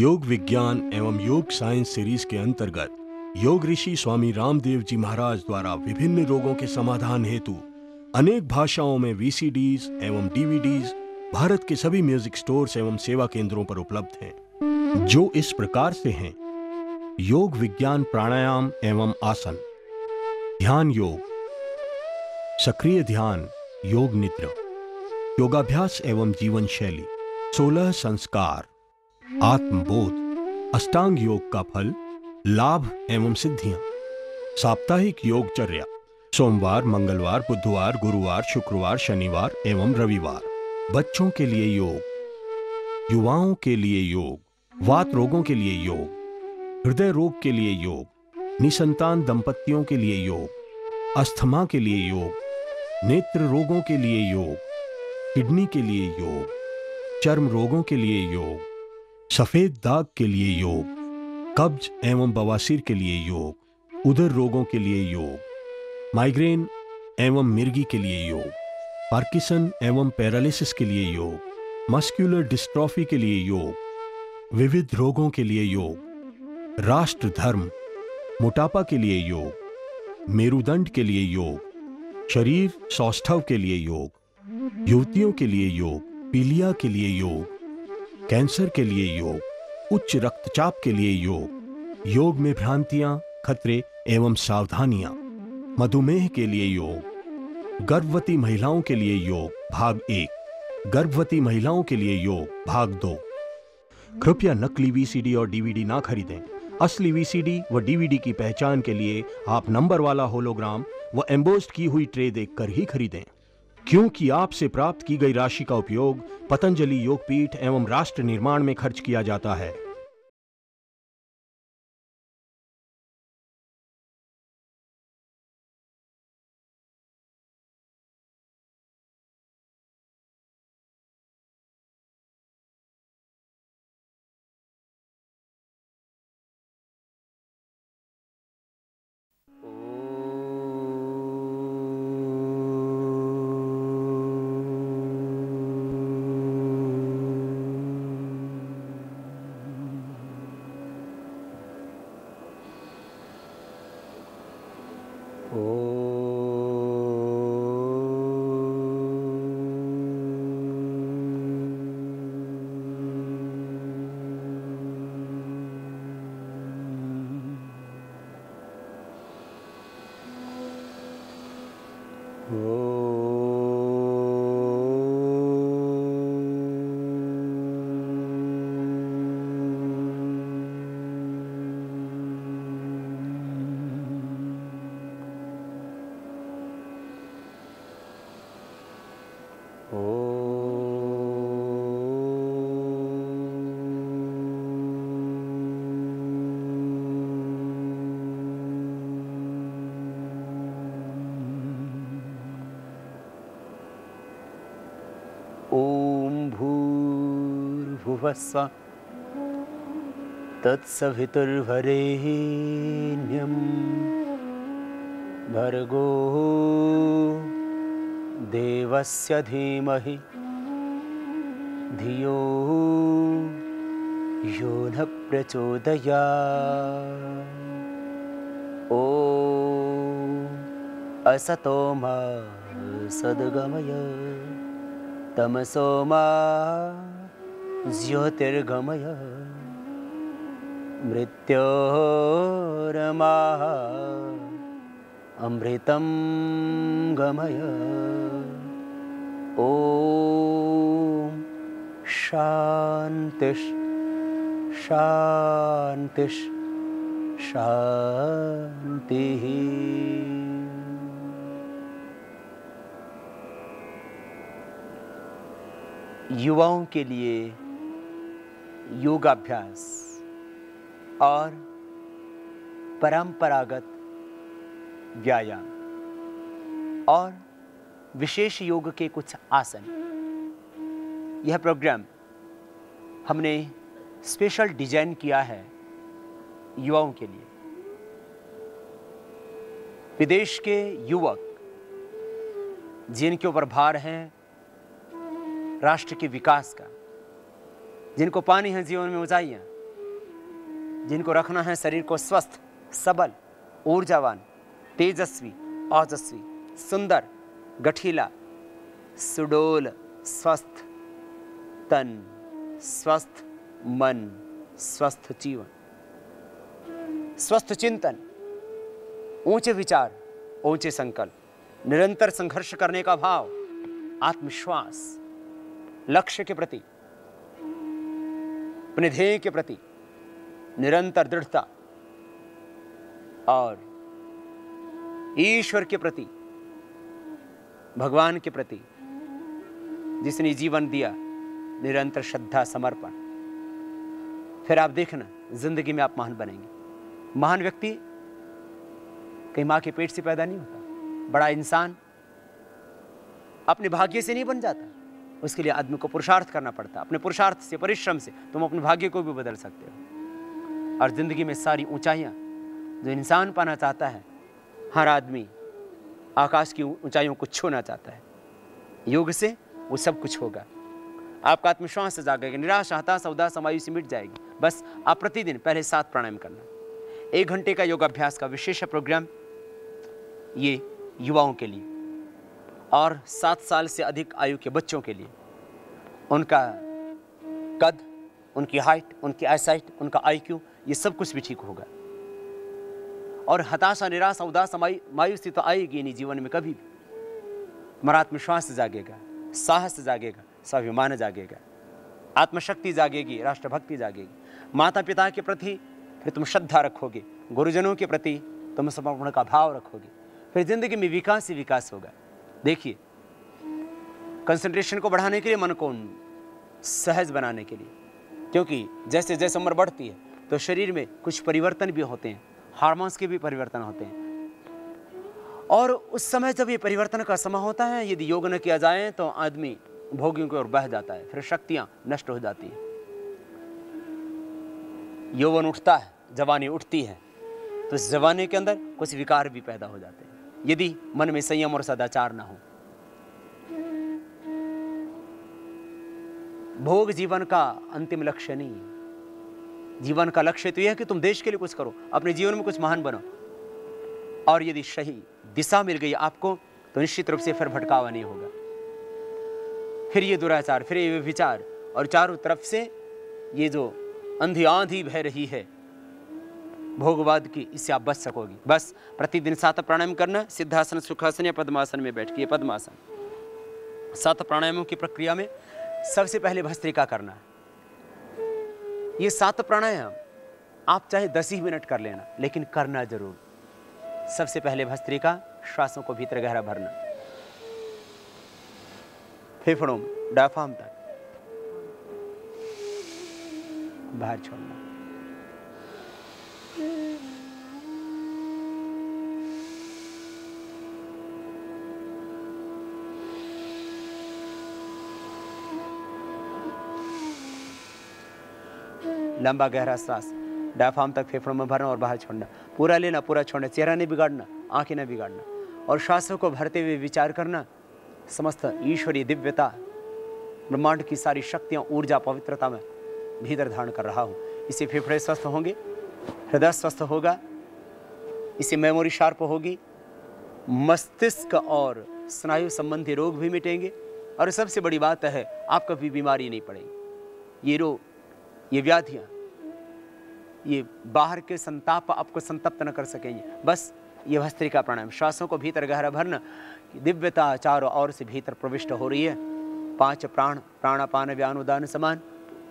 योग विज्ञान एवं योग साइंस सीरीज के अंतर्गत योग ऋषि स्वामी रामदेव जी महाराज द्वारा विभिन्न रोगों के समाधान हेतु अनेक भाषाओं में वीसीडीज एवं डीवीडीज भारत के सभी म्यूजिक स्टोर्स एवं सेवा केंद्रों पर उपलब्ध हैं, जो इस प्रकार से हैं: योग विज्ञान प्राणायाम एवं आसन, ध्यान योग, सक्रिय ध्यान, योग निद्रा, योगाभ्यास एवं जीवन शैली, 16 संस्कार, आत्मबोध, अष्टांग योग का फल, लाभ एवं सिद्धियां, साप्ताहिक योगचर्या, सोमवार, मंगलवार, बुधवार, गुरुवार, शुक्रवार, शनिवार एवं रविवार, बच्चों के लिए योग, युवाओं के लिए योग, वात रोगों के लिए योग, हृदय रोग के लिए योग, निसंतान दंपतियों के लिए योग, अस्थमा के लिए योग, नेत्र रोगों के लिए योग, किडनी के लिए योग, चर्म रोगों के लिए योग, सफेद दाग के लिए योग, कब्ज एवं बवासीर के लिए योग, उदर रोगों के लिए योग, माइग्रेन एवं मिर्गी के लिए योग, पार्किंसन एवं पैरालिसिस के लिए योग, मस्कुलर डिस्ट्रॉफी के लिए योग, विविध रोगों के लिए योग, राष्ट्र धर्म, मोटापा के लिए योग, मेरुदंड के लिए योग, शरीर सौष्ठव के लिए योग, युवतियों के लिए योग, पीलिया के लिए योग, कैंसर के लिए योग, उच्च रक्तचाप के लिए योग, योग में भ्रांतियां, खतरे एवं सावधानियां, मधुमेह के लिए योग, गर्भवती महिलाओं के लिए योग भाग 1, गर्भवती महिलाओं के लिए योग भाग 2। कृपया नकली वीसीडी और डीवीडी ना खरीदें। असली वीसीडी व डीवीडी की पहचान के लिए आप नंबर वाला होलोग्राम व एम्बोस्ड की हुई ट्रे देखकर ही खरीदें, क्योंकि आपसे प्राप्त की गई राशि का उपयोग पतंजलि योगपीठ एवं राष्ट्र निर्माण में खर्च किया जाता है। भूर्भुवस्सुः तत्सवितुर्वरेण्यं भर्गो देवस्य धीमहि धियो यो नः प्रचोदयात्। ॐ असतो मा सद्गमय तमसो मा ज्योतिर्गमय मृत्योर्मा अमृतं गमय। ॐ शान्तिः शान्तिः शान्तिः। युवाओं के लिए योगाभ्यास और परंपरागत व्यायाम और विशेष योग के कुछ आसन, यह प्रोग्राम हमने स्पेशल डिजाइन किया है युवाओं के लिए। विदेश के युवक जिनके ऊपर भार है राष्ट्र के विकास का, जिनको पानी है जीवन में ऊंचाइयाँ, जिनको रखना है शरीर को स्वस्थ, सबल, ऊर्जावान, तेजस्वी, ओजस्वी, सुंदर, गठीला, सुडोल, स्वस्थ तन, स्वस्थ मन, स्वस्थ जीवन, स्वस्थ चिंतन, ऊंचे विचार, ऊंचे संकल्प, निरंतर संघर्ष करने का भाव, आत्मविश्वास, लक्ष्य के प्रति, अपने ध्येय के प्रति निरंतर दृढ़ता और ईश्वर के प्रति, भगवान के प्रति जिसने जीवन दिया, निरंतर श्रद्धा, समर्पण। फिर आप देखना जिंदगी में आप महान बनेंगे। महान व्यक्ति कहीं मां के पेट से पैदा नहीं होता। बड़ा इंसान अपने भाग्य से नहीं बन जाता, उसके लिए आदमी को पुरुषार्थ करना पड़ता। अपने पुरुषार्थ से, परिश्रम से तुम अपने भाग्य को भी बदल सकते हो। और जिंदगी में सारी ऊंचाइयां जो इंसान पाना चाहता है, हर आदमी आकाश की ऊंचाइयों को छूना चाहता है। योग से वो सब कुछ होगा। आपका आत्मविश्वास जागेगा, निराशा, हताशा, उदास, मायूसी मिट जाएगी। बस आप प्रतिदिन पहले 7 प्राणायाम करना। 1 घंटे का योगाभ्यास का विशेष प्रोग्राम ये युवाओं के लिए और 7 साल से अधिक आयु के बच्चों के लिए। उनका कद, उनकी हाइट, उनकी आईसाइट, उनका IQ, ये सब कुछ भी ठीक होगा। और हताशा, निराशा, उदास, मायूसी तो आएगी नहीं जीवन में कभी भी। हमारा आत्मविश्वास जागेगा, साहस जागेगा, स्वाभिमान जागेगा, आत्मशक्ति जागेगी, राष्ट्रभक्ति जागेगी। माता पिता के प्रति फिर तुम श्रद्धा रखोगे, गुरुजनों के प्रति तुम समर्पण का भाव रखोगे। फिर जिंदगी में विकास ही विकास होगा। देखिए, कंसंट्रेशन को बढ़ाने के लिए, मन को सहज बनाने के लिए, क्योंकि जैसे जैसे उम्र बढ़ती है तो शरीर में कुछ परिवर्तन भी होते हैं, हार्मोन्स के भी परिवर्तन होते हैं। और उस समय जब ये परिवर्तन का समय होता है, यदि योग न किया जाए तो आदमी भोगियों की ओर बह जाता है, फिर शक्तियां नष्ट हो जाती हैं। यौवन उठता है, जवानी उठती है, तो इस जवानी के अंदर कुछ विकार भी पैदा हो जाते हैं यदि मन में संयम और सदाचार ना हो। भोग जीवन का अंतिम लक्ष्य नहीं है। जीवन का लक्ष्य तो यह है कि तुम देश के लिए कुछ करो, अपने जीवन में कुछ महान बनो। और यदि सही दिशा मिल गई आपको तो निश्चित रूप से फिर भटकावा नहीं होगा। फिर ये दुराचार, फिर ये विचार और चारों तरफ से ये जो अंधी आंधी बह रही है भोगवाद की, इससे आप बच सकोगे। बस प्रतिदिन 7 प्राणायाम करना, सिद्धासन, सुखासन या पद्मासन में बैठ के। पद्मासन 7 प्राणायामों की प्रक्रिया में सबसे पहले भस्त्रिका करना है। ये 7 प्राणायाम आप चाहे 10 ही मिनट कर लेना, लेकिन करना जरूर। सबसे पहले भस्त्रिका, श्वासों को भीतर गहरा भरना, फेफड़ों डायफ्राम तक बाहर छोड़ना। लंबा गहरा सांस डायफ्राम तक फेफड़ों में भरना और बाहर छोड़ना। पूरा लेना, पूरा छोड़ना, चेहरा नहीं बिगाड़ना, आंखें नहीं बिगाड़ना। और श्वासों को भरते हुए विचार करना, समस्त ईश्वरीय दिव्यता, ब्रह्मांड की सारी शक्तियां, ऊर्जा, पवित्रता में भीतर धारण कर रहा हूं। इससे फेफड़े स्वस्थ होंगे, हृदय स्वस्थ होगा, इससे मेमोरी शार्प होगी, मस्तिष्क और स्नायु संबंधी रोग भी मिटेंगे। और सबसे बड़ी बात है, आप कभी बीमारी नहीं पड़ेगी। ये रोग, ये व्याधियां, ये बाहर के संताप आपको संतप्त न कर सकेंगे। बस ये भस्त्रिका प्राणायाम, श्वासों को भीतर गहरा भरना, दिव्यता चारों ओर से भीतर प्रविष्ट हो रही है। 5 प्राण, प्राणापान व्यान उदान समान,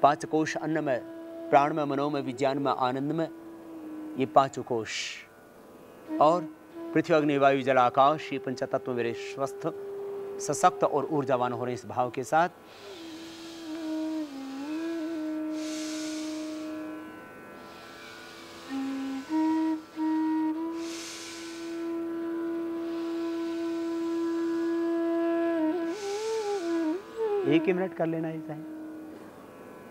5 कोश अन्नमय, प्राणमय, मनोमय, विज्ञानमय, आनंदमय, ये 5 कोश। और पृथ्वी, अग्नि, वायु, जल, आकाश, ये 5 तत्व मेरे स्वस्थ, सशक्त और ऊर्जावान हो रहे इस भाव के साथ एक ही मिनट कर लेना ऐसा है।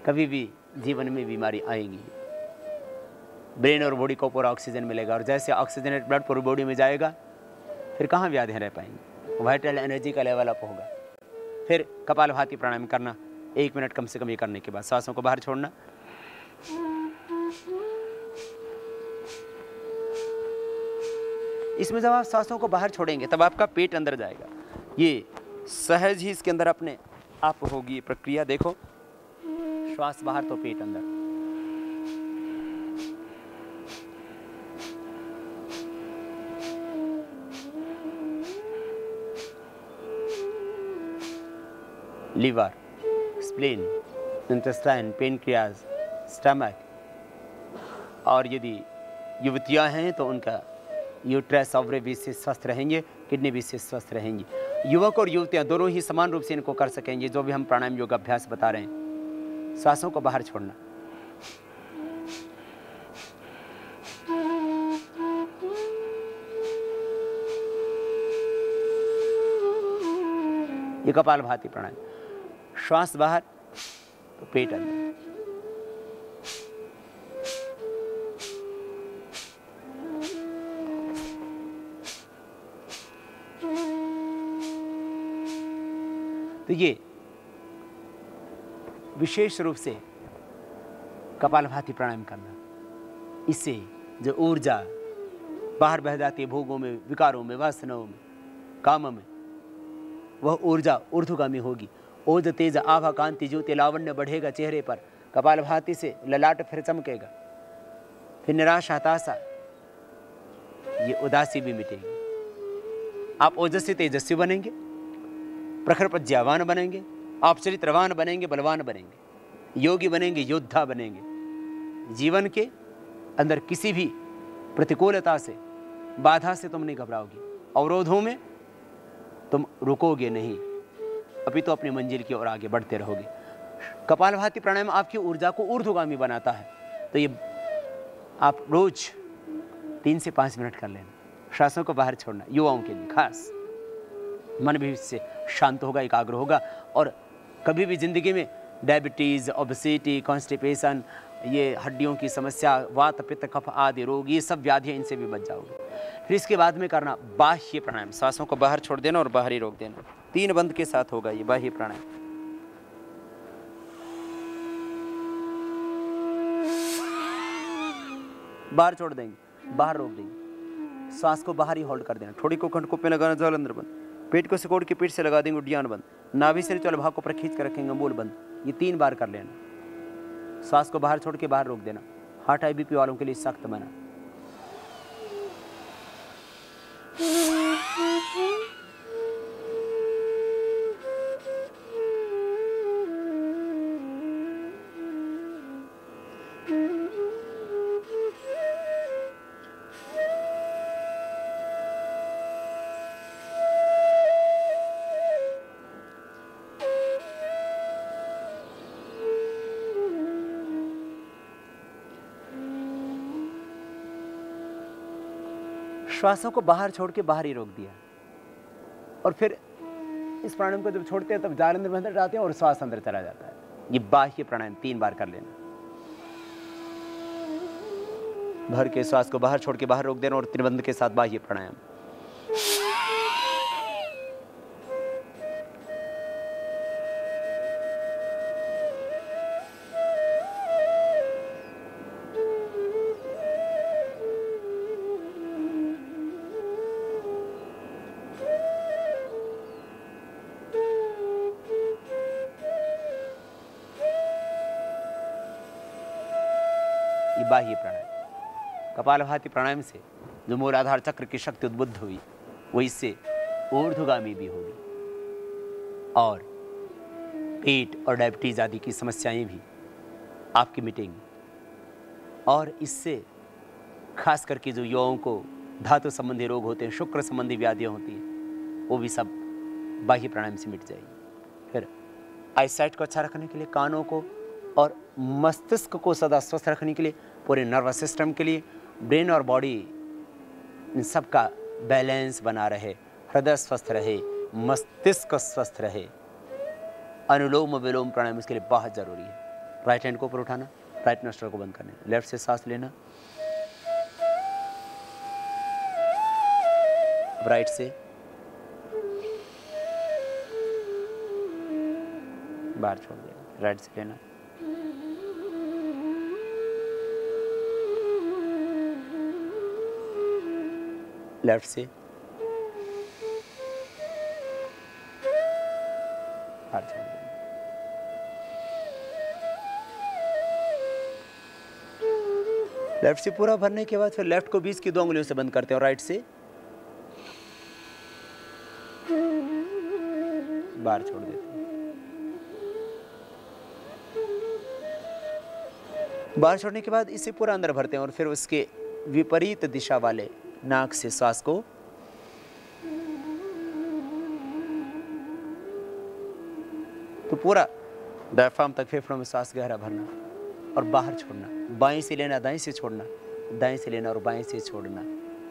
कभी भी जीवन में बीमारी आएगी, ब्रेन और बॉडी को पूरा ऑक्सीजन मिलेगा, और जैसे ऑक्सीजनेट ब्लड पूरी बॉडी में जाएगा फिर कहाँ व्याधियाँ रह पाएंगी, वाइटल एनर्जी का लेवल अप होगा। फिर कपालभाति प्राणायाम करना 1 मिनट कम से कम ये करने के बाद, सांसों को बाहर छोड़ना, इसमें जब आप सांसों को बाहर छोड़ेंगे तब आपका पेट अंदर जाएगा। ये सहज ही इसके अंदर अपने आप होगी प्रक्रिया। देखो, श्वास बाहर तो पेट अंदर। Liver, spleen, intestine, pancreas, stomach, और यदि युवतियां हैं तो उनका यूट्रस, ओवरी भी से स्वस्थ रहेंगे, किडनी भी से स्वस्थ रहेंगी। युवक और युवतियां दोनों ही समान रूप से इनको कर सकेंगे, जो भी हम प्राणायाम योग अभ्यास बता रहे हैं। सांसों को बाहर छोड़ना, ये कपालभाति प्राणायाम। श्वास बाहर तो पेट अंदर। तो ये विशेष रूप से कपालभाति प्राणायाम करना, इससे जो ऊर्जा बाहर बह जाती है भोगों में, विकारों में, वासनाओं में, काम में, वह ऊर्जा ऊर्ध्वगामी होगी। ओज तेज आभा कांति ज्योति लावण्य बढ़ेगा चेहरे पर। कपालभाति से ललाट फिर चमकेगा, फिर निराशा, हताशा, ये उदासी भी मिटेगी। आप ओजस्वी तेजस्वी बनेंगे, प्रखर प्रज्ञावान बनेंगे, आप चरित्रवान बनेंगे, बलवान बनेंगे, योगी बनेंगे, योद्धा बनेंगे। जीवन के अंदर किसी भी प्रतिकूलता से, बाधा से तुम नहीं घबराओगे, अवरोधों में तुम रुकोगे नहीं, अभी तो अपनी मंजिल की ओर आगे बढ़ते रहोगे। कपालभाति प्राणायाम आपकी ऊर्जा को ऊर्ध्वगामी बनाता है। तो ये आप रोज 3 से 5 मिनट कर लेना। श्वासों को बाहर छोड़ना, युवाओं के लिए खास। मन भी इससे शांत होगा, एकाग्र होगा, और कभी भी जिंदगी में डायबिटीज़, ओबेसिटी, कॉन्स्टिपेशन, ये हड्डियों की समस्या, वात पित्त कफ आदि रोग, ये सब व्याधियाँ, इनसे भी बच जाओगे। फिर इसके बाद में करना बाह्य प्राणायाम। सांसों को बाहर छोड़ देना और बाहरी रोक देना। 3 बंद के साथ होगा ये बाह्य प्राणायाम। बाहर छोड़ देंगे, बाहर रोक देंगे, सांस को बाहर ही होल्ड कर देना। ठोड़ी को कंठ पे लगाना, जल अंदर बंद, पेट को सिकोड़ के पीठ से लगा देंगे, उड्डयन बंद, नाभि से नीचे वाले भाग को पर खींच कर रखेंगे, मूल बंद। ये 3 बार कर लेना। सांस को बाहर छोड़ के बाहर रोक देना। हार्ट IBP वालों के लिए सख्त मना। श्वासों को बाहर छोड़ के बाहर ही रोक दिया, और फिर इस प्राणायाम को जब छोड़ते हैं तब जाल अंदर जाते हैं और श्वास अंदर चला जाता है। ये बाह्य प्राणायाम 3 बार कर लेना। भर के श्वास को बाहर छोड़ के बाहर रोक देना और त्रिबंध के साथ बाह्य प्राणायाम। ये बाह्य प्राणायाम। कपालभाति प्राणायाम से जो मूलाधार चक्र की शक्ति उद्बुद्ध हुई, वो इससे ऊर्ध्वगामी भी होगी, और पेट और डायबिटीज आदि की समस्याएं भी आपकी मिटेंगी। और इससे खास करके जो युवाओं को धातु संबंधी रोग होते हैं, शुक्र संबंधी व्याधियां होती हैं, वो भी सब बाह्य प्राणायाम से मिट जाएगी। फिर आईसाइट को अच्छा रखने के लिए, कानों को और मस्तिष्क को सदा स्वस्थ रखने के लिए, पूरे नर्वस सिस्टम के लिए, ब्रेन और बॉडी इन सब का बैलेंस बना रहे, हृदय स्वस्थ रहे, मस्तिष्क स्वस्थ रहे, अनुलोम विलोम प्राणायाम इसके लिए बहुत जरूरी है। राइट हैंड को ऊपर उठाना, राइट नोस्ट्रल को बंद करना, लेफ्ट से सांस लेना, राइट से बाहर छोड़ देना, राइट से लेना। लेफ्ट से बाहर छोड़ देंगे। लेफ्ट से पूरा भरने के बाद फिर लेफ्ट को बीच की 2 उंगलियों से बंद करते हैं और राइट से बाहर छोड़ देते हैं। बाहर छोड़ने के बाद इसे पूरा अंदर भरते हैं और फिर उसके विपरीत दिशा वाले नाक से श्वास को तो पूरा डायफ्राम तक फेफड़ों में श्वास गहरा भरना और बाहर छोड़ना। बाएं से लेना, दाएं से छोड़ना, दाएं से लेना और बाएं से छोड़ना।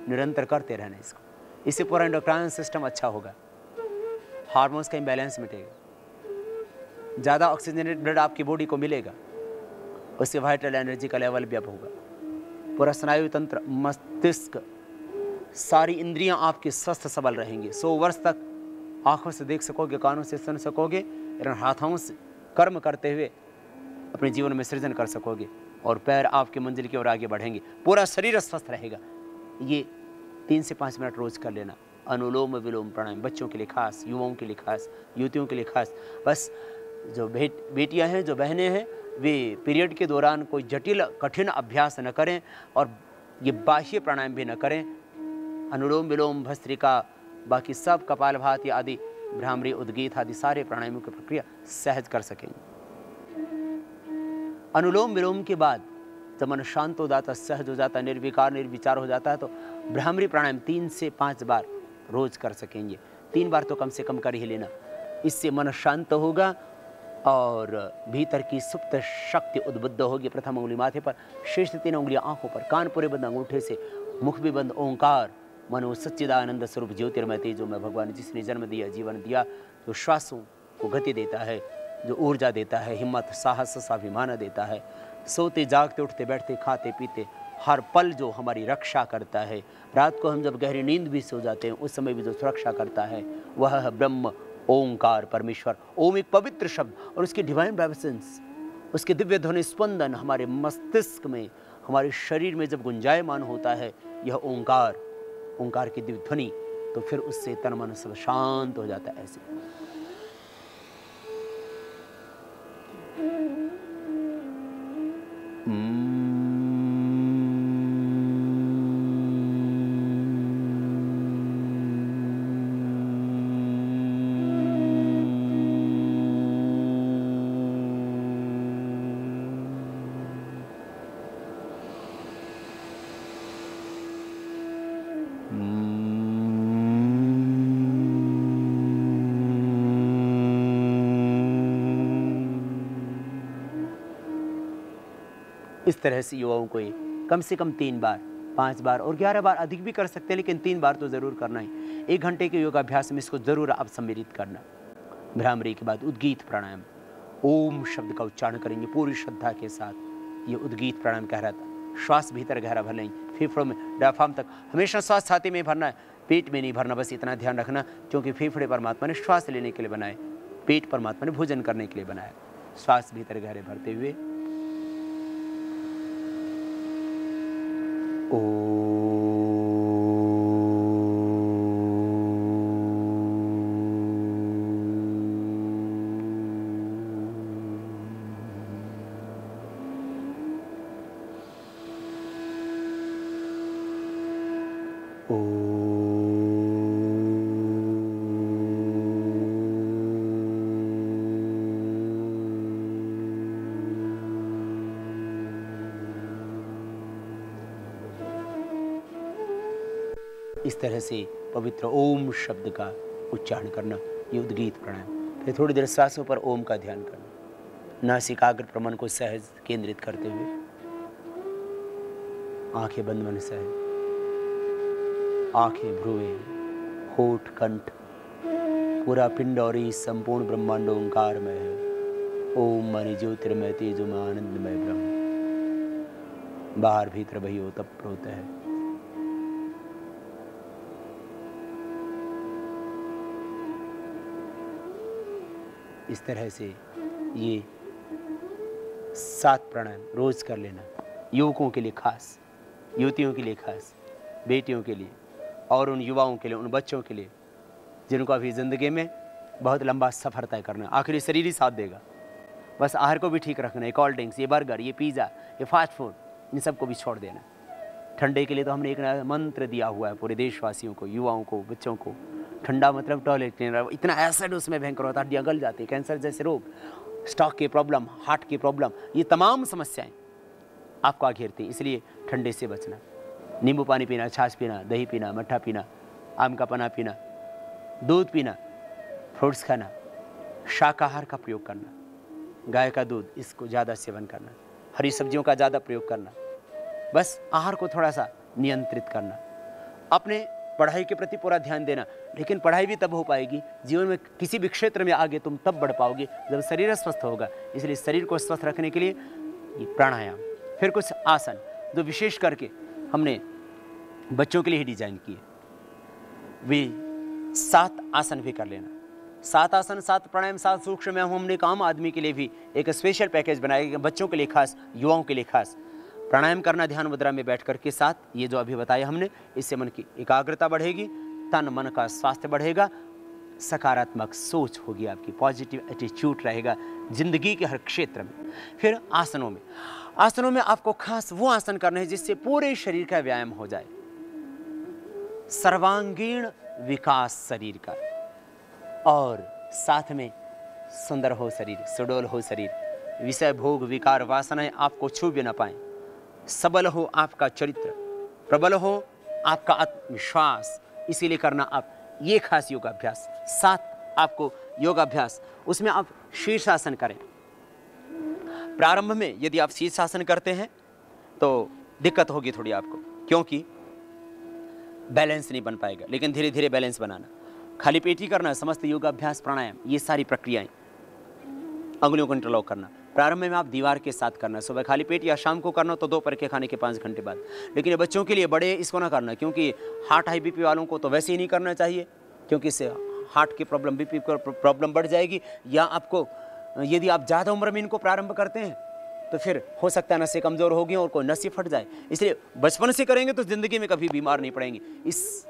निरंतर करते रहना इसको। इससे पूरा एंडोक्राइन सिस्टम अच्छा होगा, हार्मोन्स का इम्बैलेंस मिटेगा, ज़्यादा ऑक्सीजनेटेड ब्लड आपकी बॉडी को मिलेगा, उससे वाइटल एनर्जी का लेवल भी अप होगा। पूरा स्नायु तंत्र, मस्तिष्क, सारी इंद्रियां आपकी स्वस्थ सबल रहेंगी। 100 वर्ष तक आंखों से देख सकोगे, कानों से सुन सकोगे, हाथों से कर्म करते हुए अपने जीवन में सृजन कर सकोगे और पैर आपके मंजिल की ओर आगे बढ़ेंगे। पूरा शरीर स्वस्थ रहेगा। ये 3 से 5 मिनट रोज कर लेना। अनुलोम विलोम प्राणायाम बच्चों के लिए खास, युवाओं के लिए खास, युवतियों के लिए खास। बस जो बेटियां हैं, जो बहनें हैं, वे पीरियड के दौरान कोई जटिल कठिन अभ्यास न करें और ये बाह्य प्राणायाम भी न करें। अनुलोम विलोम, भस्त्रिका, बाकी सब कपालभाति आदि, भ्रामरी, उद्गीत आदि सारे प्राणायामों की प्रक्रिया सहज कर सकेंगे। अनुलोम विलोम के बाद जब मन शांत हो जाता, सहज हो जाता, निर्विकार निर्विचार हो जाता है तो भ्रामरी प्राणायाम 3 से 5 बार रोज कर सकेंगे। 3 बार तो कम से कम कर ही लेना। इससे मन शांत होगा और भीतर की सुप्त शक्ति उद्बुद्ध होगी। प्रथम उंगली माथे पर, शेष 3 उंगलियां आंखों पर, कान पूरे बंद अंगूठे से, मुख भी बंद। ओंकार मनो सच्चिदानंद स्वरूप ज्योतिर्मय तेजो में भगवान जिसने जन्म दिया, जीवन दिया, जो श्वासों को गति देता है, जो ऊर्जा देता है, हिम्मत, साहस, स्वाभिमान देता है, सोते जागते उठते बैठते खाते पीते हर पल जो हमारी रक्षा करता है। रात को हम जब गहरी नींद भी सो जाते हैं उस समय भी जो सुरक्षा करता है वह है ब्रह्म ओंकार परमेश्वर। ओम एक पवित्र शब्द और उसके डिवाइन वाइब्रेशंस, उसके दिव्य ध्वनि स्पंदन हमारे मस्तिष्क में, हमारे शरीर में जब गुंजायमान होता है यह ओंकार, ओंकार की दिव्य ध्वनि, तो फिर उससे तन मन सब शांत हो जाता है। ऐसे इस तरह से युवाओं को ये कम से कम 3 बार, 5 बार और 11 बार अधिक भी कर सकते हैं, लेकिन 3 बार तो ज़रूर करना ही। 1 घंटे के योगाभ्यास में इसको ज़रूर आप सम्मिलित करना। भ्रामरी के बाद उद्गीत प्राणायाम, ओम शब्द का उच्चारण करेंगे पूरी श्रद्धा के साथ। ये उद्गीत प्राणायाम कह रहा था। श्वास भीतर गहरा भर लेंगे, फेफड़ों में, डायफ्राम तक। हमेशा श्वास छाती में भरना है, पेट में नहीं भरना। बस इतना ध्यान रखना, क्योंकि फेफड़े परमात्मा ने श्वास लेने के लिए बनाए, पेट परमात्मा ने भोजन करने के लिए बनाया। श्वास भीतर गहरे भरते हुए इस तरह से पवित्र ओम शब्द का उच्चारण करना, ये उद्गीत प्राणायाम। फिर थोड़ी देर सांसों पर ओम का ध्यान करना, नासिकाग्र प्रमन को सहज केंद्रित करते हुए, आंखें बंद मन सहज, आंखें, भ्रुएं, होठ, कंठ, पूरा पिंड और इस संपूर्ण ब्रह्मांड ओंकारमय है। ओम माने ज्योतिर्मय तेजोमय आनंदमय ब्रह्म, बाहर भीतर वही ओतप्रोत है। इस तरह से ये 7 प्राणायाम रोज कर लेना। युवकों के लिए खास, युवतियों के लिए खास, बेटियों के लिए और उन युवाओं के लिए, उन बच्चों के लिए जिनको अभी ज़िंदगी में बहुत लंबा सफ़र तय करना है। आखिरी शरीर ही साथ देगा। बस आहार को भी ठीक रखना है। कोल्ड ड्रिंक्स, ये बर्गर, ये पिज़्ज़ा, ये फास्ट फूड, इन सबको भी छोड़ देना। ठंडे के लिए तो हमने एक मंत्र दिया हुआ है पूरे देशवासियों को, युवाओं को, बच्चों को। ठंडा मतलब टॉयलेट क्लीनर, इतना एसिड उसमें भयंकर होता है, हड्डियाँ गल जाती है, कैंसर जैसे रोग, स्टॉक की प्रॉब्लम, हार्ट की प्रॉब्लम, ये तमाम समस्याएं आपको घेरती। इसलिए ठंडे से बचना। नींबू पानी पीना, छाछ पीना, दही पीना, मट्ठा पीना, आम का पना पीना, दूध पीना, फ्रूट्स खाना, शाकाहार का प्रयोग करना, गाय का दूध, इसको ज़्यादा सेवन करना, हरी सब्जियों का ज़्यादा प्रयोग करना, बस आहार को थोड़ा सा नियंत्रित करना, अपने पढ़ाई के प्रति पूरा ध्यान देना। लेकिन पढ़ाई भी तब हो पाएगी, जीवन में किसी भी क्षेत्र में आगे तुम तब बढ़ पाओगे जब शरीर स्वस्थ होगा। इसलिए शरीर को स्वस्थ रखने के लिए ये प्राणायाम, फिर कुछ आसन जो विशेष करके हमने बच्चों के लिए ही डिजाइन किए, वे 7 आसन भी कर लेना। 7 आसन, 7 प्राणायाम, 7 सूक्ष्म में हमने एक आम आदमी के लिए भी एक स्पेशल पैकेज बनाया, बच्चों के लिए खास, युवाओं के लिए खास। प्राणायाम करना ध्यान मुद्रा में बैठ करके 7, ये जो अभी बताया हमने, इससे मन की एकाग्रता बढ़ेगी, तन मन का स्वास्थ्य बढ़ेगा, सकारात्मक सोच होगी आपकी, पॉजिटिव एटीट्यूड रहेगा जिंदगी के हर क्षेत्र में। फिर आसनों में आपको खास वो आसन करने हैं जिससे पूरे शरीर का व्यायाम हो जाए, सर्वांगीण विकास शरीर का, और साथ में सुंदर हो शरीर, सुडोल हो शरीर, विषय भोग विकार वासनाएं आपको छू भी न पाए, सबल हो आपका चरित्र, प्रबल हो आपका आत्मविश्वास। इसीलिए करना आप ये खास योगाभ्यास, 7 आपको योगाभ्यास। उसमें आप शीर्षासन करें। प्रारंभ में यदि आप शीर्षासन करते हैं तो दिक्कत होगी थोड़ी आपको, क्योंकि बैलेंस नहीं बन पाएगा। लेकिन धीरे धीरे बैलेंस बनाना, खाली पेट ही करना, समस्त योगाभ्यास, प्राणायाम, ये सारी प्रक्रियाएं, अंगुलियों को इंटरलॉक करना। प्रारंभ में आप दीवार के साथ करना, सुबह खाली पेट या शाम को करना तो दोपहर के खाने के 5 घंटे बाद। लेकिन ये बच्चों के लिए बड़े इसको ना करना, क्योंकि हार्ट हाई बीपी वालों को तो वैसे ही नहीं करना चाहिए, क्योंकि इससे हार्ट की प्रॉब्लम, बीपी की प्रॉब्लम बढ़ जाएगी। या आपको यदि आप ज़्यादा उम्र में इनको प्रारंभ करते हैं तो फिर हो सकता है नसें कमज़ोर होगी और कोई नस ही फट जाए। इसलिए बचपन से करेंगे तो ज़िंदगी में कभी बीमार नहीं पड़ेंगे। इस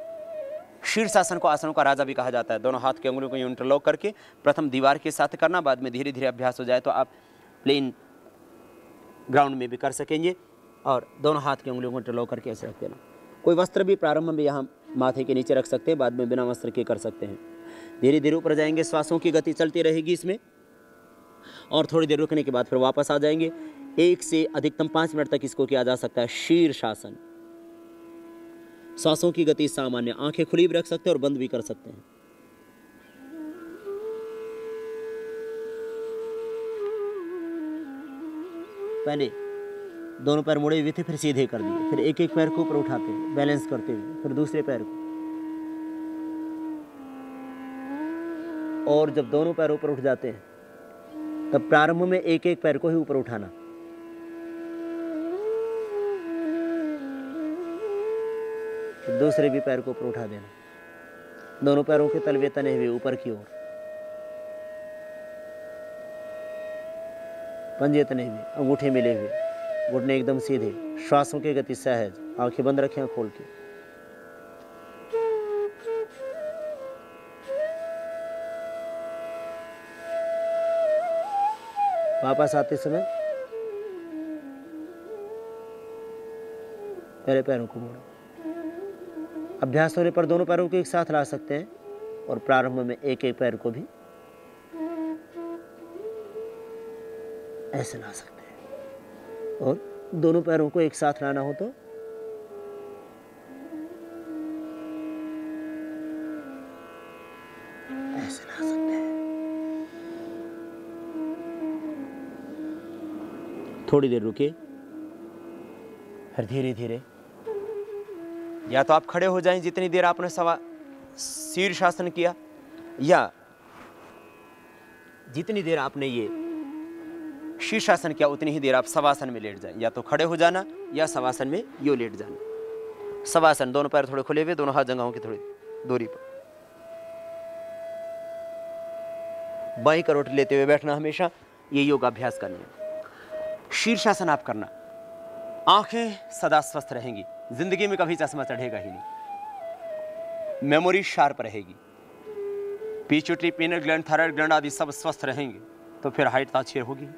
शीर्षासन को आसनों का राजा भी कहा जाता है। दोनों हाथ की अंगुलियों को इंटरलॉक करके प्रथम दीवार के साथ करना, बाद में धीरे धीरे अभ्यास हो जाए तो आप प्लेन ग्राउंड में भी कर सकेंगे। और दोनों हाथ की अंगुलियों को इंटरलॉक करके ऐसे रख देना। कोई वस्त्र भी प्रारंभ में यहाँ माथे के नीचे रख सकते हैं, बाद में बिना वस्त्र के कर सकते हैं। धीरे धीरे ऊपर जाएंगे, श्वासों की गति चलती रहेगी इसमें, और थोड़ी देर रुकने के बाद फिर वापस आ जाएंगे। 1 से अधिकतम 5 मिनट तक इसको किया जा सकता है शीर्षासन। सांसों की गति सामान्य, आंखें खुली भी रख सकते हैं और बंद भी कर सकते हैं। पहले दोनों पैर मुड़े हुए थे, फिर सीधे कर दिए, फिर एक एक पैर को ऊपर उठाते हुए बैलेंस करते हुए, फिर दूसरे पैर को, और जब दोनों पैर ऊपर उठ जाते हैं तब प्रारंभ में एक एक पैर को ही ऊपर उठाना, फिर दूसरे भी पैर को ऊपर उठा देना। दोनों पैरों के तलवे तने हुए ऊपर की ओर, पंजे तने हुए, अंगूठे मिले हुए, घुटने एकदम सीधे, श्वासों की गति सहज, आंखें बंद रखें खोल के। वापस आते समय पहले पैरों को मोड़ो। अभ्यास होने पर दोनों पैरों को एक साथ ला सकते हैं, और प्रारंभ में एक एक पैर को भी ऐसे ला सकते हैं, और दोनों पैरों को एक साथ लाना हो तो ऐसे ला सकते हैं। थोड़ी देर रुके, फिर धीरे धीरे या तो आप खड़े हो जाएं जितनी देर आपने शीर्षासन किया, या जितनी देर आपने ये शीर्षासन किया उतनी ही देर आप शवासन में लेट जाएं। या तो खड़े हो जाना या शवासन में यो लेट जाना। शवासन, दोनों पैर थोड़े खुले हुए, दोनों हाथ जंघाओं की थोड़ी दूरी पर, बाईं करवट लेते हुए बैठना हमेशा। ये योगाभ्यास करना है। शीर्षासन आप करना, आंखें सदा स्वस्थ रहेंगी, जिंदगी में कभी चश्मा चढ़ेगा ही नहीं। मेमोरी शार्प रहेगी, pituitary, penal gland, thyroid gland आदि सब स्वस्थ रहेंगे, तो फिर हाइट तो अच्छी होगी।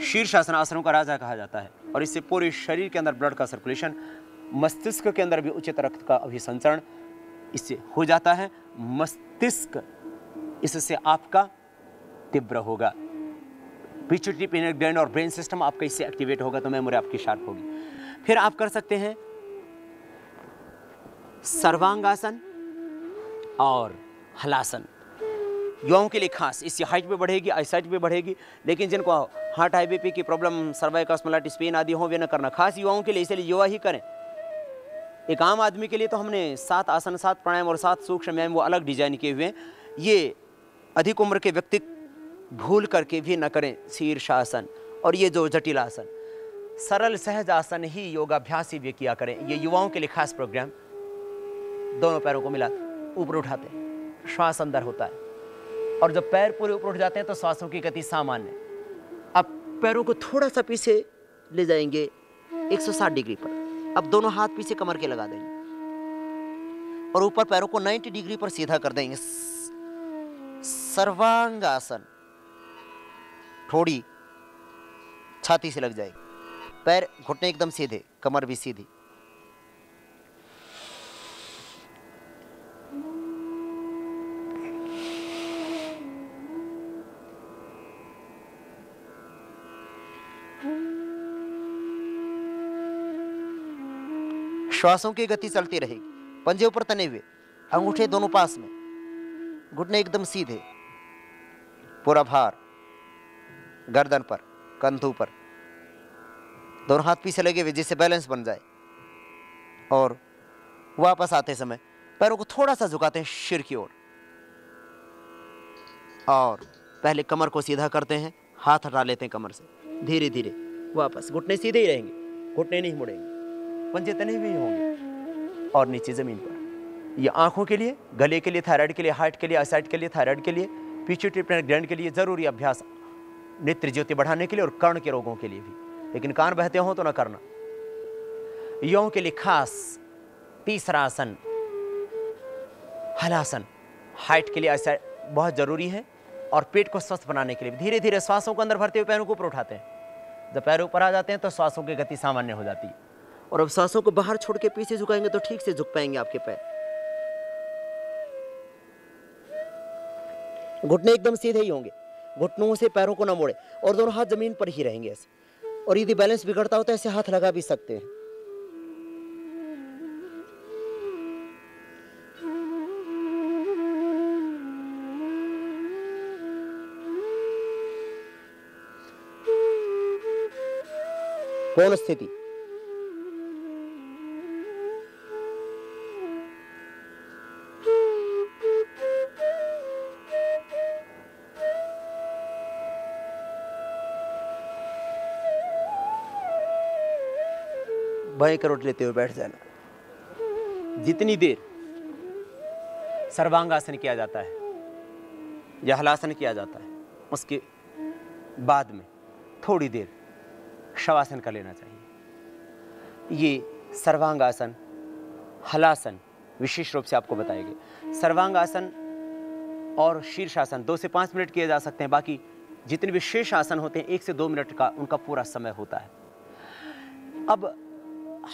शीर्षासन आसनों का राजा कहा जाता है और इससे पूरे शरीर के अंदर ब्लड का सर्कुलेशन, मस्तिष्क के अंदर भी उचित रक्त का अभिसंचरण इससे हो जाता है। मस्तिष्क इससे आपका तीव्र होगा, पिट्यूटरी, पीनल ग्लैंड और ब्रेन सिस्टम आपका इससे एक्टिवेट होगा, तो मेमोरी आपकी शार्प होगी। फिर आप कर सकते हैं सर्वांगासन और हलासन, युवाओं के लिए खास। इससे हाइट भी बढ़ेगी, आईसाइट भी बढ़ेगी, लेकिन जिनको हार्ट, हाई बीपी की प्रॉब्लम, सर्वाइकल स्पॉन्डिलाइटिस, पेन आदि हो, वे न करना। खास युवाओं के लिए, इसलिए युवा ही करें। एक आम आदमी के लिए तो हमने 7 आसन, 7 प्राणायाम और 7 सूक्ष्म व्यायाम वो अलग डिजाइन किए हुए हैं। ये अधिक उम्र के व्यक्ति भूल करके भी न करें शीर्षासन और ये जो जटिल आसन। सरल सहज आसन ही योगाभ्यास ही किया करें। ये युवाओं के लिए खास प्रोग्राम। दोनों पैरों को मिला ऊपर उठाते हैं, श्वास अंदर होता है, और जब पैर पूरे ऊपर उठ जाते हैं तो श्वासों की गति सामान्य। अब पैरों को थोड़ा सा पीछे ले जाएंगे 160 डिग्री पर। अब दोनों हाथ पीछे कमर के लगा देंगे और ऊपर पैरों को 90 डिग्री पर सीधा कर देंगे। सर्वांगासन, थोड़ी छाती से लग जाएगी, पैर घुटने एकदम सीधे, कमर भी सीधी। श्वासों की गति चलती रहेगी। पंजे ऊपर तने हुए, अंगूठे दोनों पास में, घुटने एकदम सीधे, पूरा भार गर्दन पर, कंधों पर, दोनों हाथ पीछे लगे हुए जिससे बैलेंस बन जाए। और वापस आते समय पैरों को थोड़ा सा झुकाते हैं सिर की ओर, और पहले कमर को सीधा करते हैं, हाथ हटा लेते हैं कमर से, धीरे धीरे वापस। घुटने सीधे ही रहेंगे, घुटने नहीं मुड़ेंगे, पंजे तने हुए ही होंगे और नीचे जमीन पर। ये आंखों के लिए, गले के लिए, थायराइड के लिए, हार्ट के लिए, आईसाइट के लिए, थायराइड के लिए, पिट्यूटरी ग्लैंड के लिए जरूरी अभ्यास, नेत्र ज्योति बढ़ाने के लिए और कर्ण के रोगों के लिए भी। लेकिन कान बहते हो तो ना करना। युवाओं के लिए खास तीसरा आसन हलासन, हाइट के लिए आईसाइट बहुत जरूरी है और पेट को स्वस्थ बनाने के लिए। धीरे धीरे श्वासों को अंदर भरते हुए पैरों को ऊपर उठाते हैं। जब पैर ऊपर आ जाते हैं तो श्वासों की गति सामान्य हो जाती है। और अब सांसों को बाहर छोड़ के पीछे झुकाएंगे तो ठीक से झुक पाएंगे आपके पैर। घुटने एकदम सीधे ही होंगे, घुटनों से पैरों को न मोड़े और दोनों हाथ जमीन पर ही रहेंगे ऐसे। और यदि बैलेंस बिगड़ता हो तो ऐसे हाथ लगा भी सकते हैं। कोण स्थिति, बाएं करवट लेते हुए बैठ जाना। जितनी देर सर्वांगासन किया जाता है या हलासन किया जाता है, उसके बाद में थोड़ी देर शवासन कर लेना चाहिए। ये सर्वांगासन, हलासन विशेष रूप से आपको बताए गए। सर्वांगासन और शीर्षासन 2 से 5 मिनट किए जा सकते हैं। बाकी जितने भी शेष आसन होते हैं 1 से 2 मिनट का उनका पूरा समय होता है। अब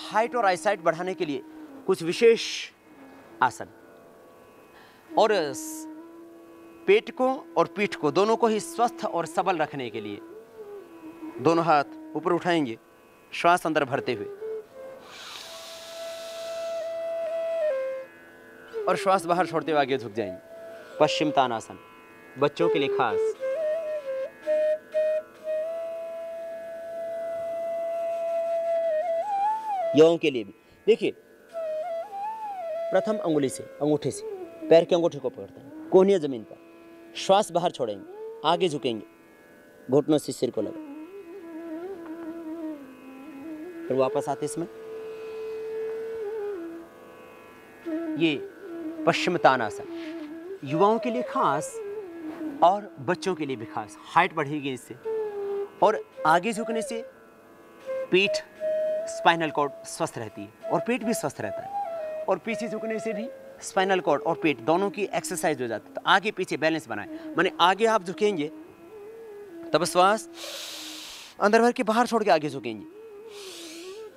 हाइट और आईसाइट बढ़ाने के लिए कुछ विशेष आसन, और पेट को और पीठ को दोनों को ही स्वस्थ और सबल रखने के लिए दोनों हाथ ऊपर उठाएंगे, श्वास अंदर भरते हुए और श्वास बाहर छोड़ते हुए आगे झुक जाएंगे। पश्चिम तानासन बच्चों के लिए खास। युवाओं के लिए भी देखिए, प्रथम अंगुली से, अंगूठे से पैर के अंगूठे को पकड़ते हैं, कोहनिया जमीन पर, श्वास बाहर छोड़ेंगे, आगे झुकेंगे, घुटनों से सिर को लगा, फिर वापस आते इसमें। ये पश्चिम तानासन युवाओं के लिए खास और बच्चों के लिए भी खास। हाइट बढ़ेगी इससे, और आगे झुकने से पीठ, स्पाइनल कॉर्ड स्वस्थ रहती है और पेट भी स्वस्थ रहता है, और पीछे झुकने से भी स्पाइनल कॉर्ड और पेट दोनों की एक्सरसाइज हो जाती है। तो आगे पीछे बैलेंस बनाए, माने आगे आप झुकेंगे तब श्वास अंदर भर के बाहर छोड़ के आगे झुकेंगे,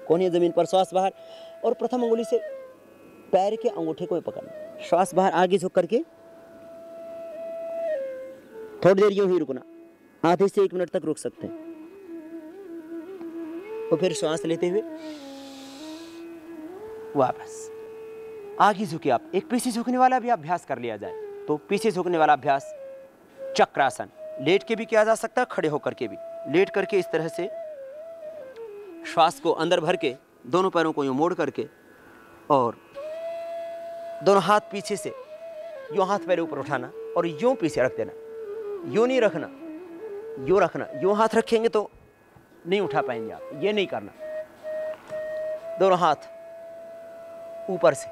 कोहनी जमीन पर, श्वास बाहर, और प्रथम अंगुली से पैर के अंगूठे को पकड़ना, श्वास बाहर आगे झुक करके थोड़ी देर यूं ही रुकना, आधे से 1 मिनट तक रुक सकते हैं। तो फिर श्वास लेते हुए वापस आगे झुके आप। एक पीछे झुकने वाला भी अभ्यास कर लिया जाए तो पीछे झुकने वाला अभ्यास चक्रासन, लेट के भी किया जा सकता है, खड़े होकर के भी। लेट करके इस तरह से श्वास को अंदर भर के दोनों पैरों को यूं मोड़ करके और दोनों हाथ पीछे से यूं हाथ पैर ऊपर उठाना और यूं पीछे रख देना, यूं नहीं रखना, यूं रखना। यूं हाथ रखेंगे तो नहीं उठा पाएंगे आप, ये नहीं करना। दोनों हाथ ऊपर से,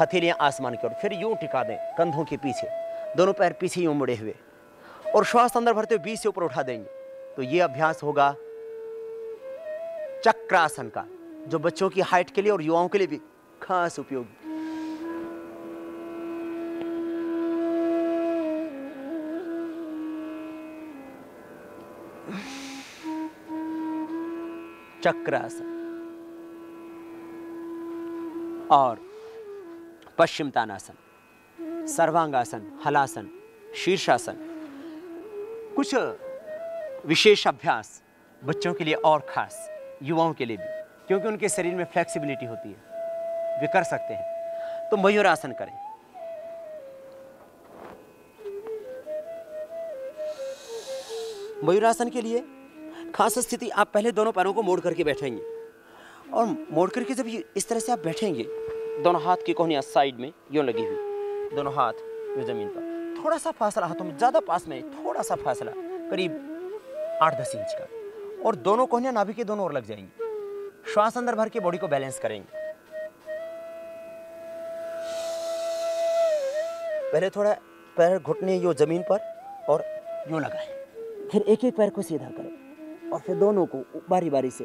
हथेलियां आसमान की ओर, फिर यूं टिका दें कंधों के पीछे, दोनों पैर पीछे यूं मुड़े हुए, और श्वास अंदर भरते हुए 20 से ऊपर उठा देंगे। तो ये अभ्यास होगा चक्रासन का, जो बच्चों की हाइट के लिए और युवाओं के लिए भी खास उपयोगी। चक्रासन और पश्चिम तानासन, सर्वांगासन, हलासन, शीर्षासन, कुछ विशेष अभ्यास बच्चों के लिए और खास, युवाओं के लिए भी, क्योंकि उनके शरीर में फ्लेक्सिबिलिटी होती है, वे कर सकते हैं। तो मयूरासन करें। मयूरासन के लिए खास स्थिति, आप पहले दोनों पैरों को मोड़ करके बैठेंगे, और मोड़ करके जब ये इस तरह से आप बैठेंगे, दोनों हाथ की कोहनियां साइड में यूं लगी हुई, दोनों हाथ यूं जमीन पर, थोड़ा सा फासला हाथों में, ज्यादा पास में, थोड़ा सा फासला, करीब 8-10 इंच का, और दोनों कोहनियां नाभि के दोनों ओर लग जाएंगी। श्वास अंदर भर के बॉडी को बैलेंस करेंगे। पहले थोड़ा पैर घुटने यूं जमीन पर और यूं लगाएं, फिर एक एक पैर को सीधा करें और फिर दोनों को बारी बारी से।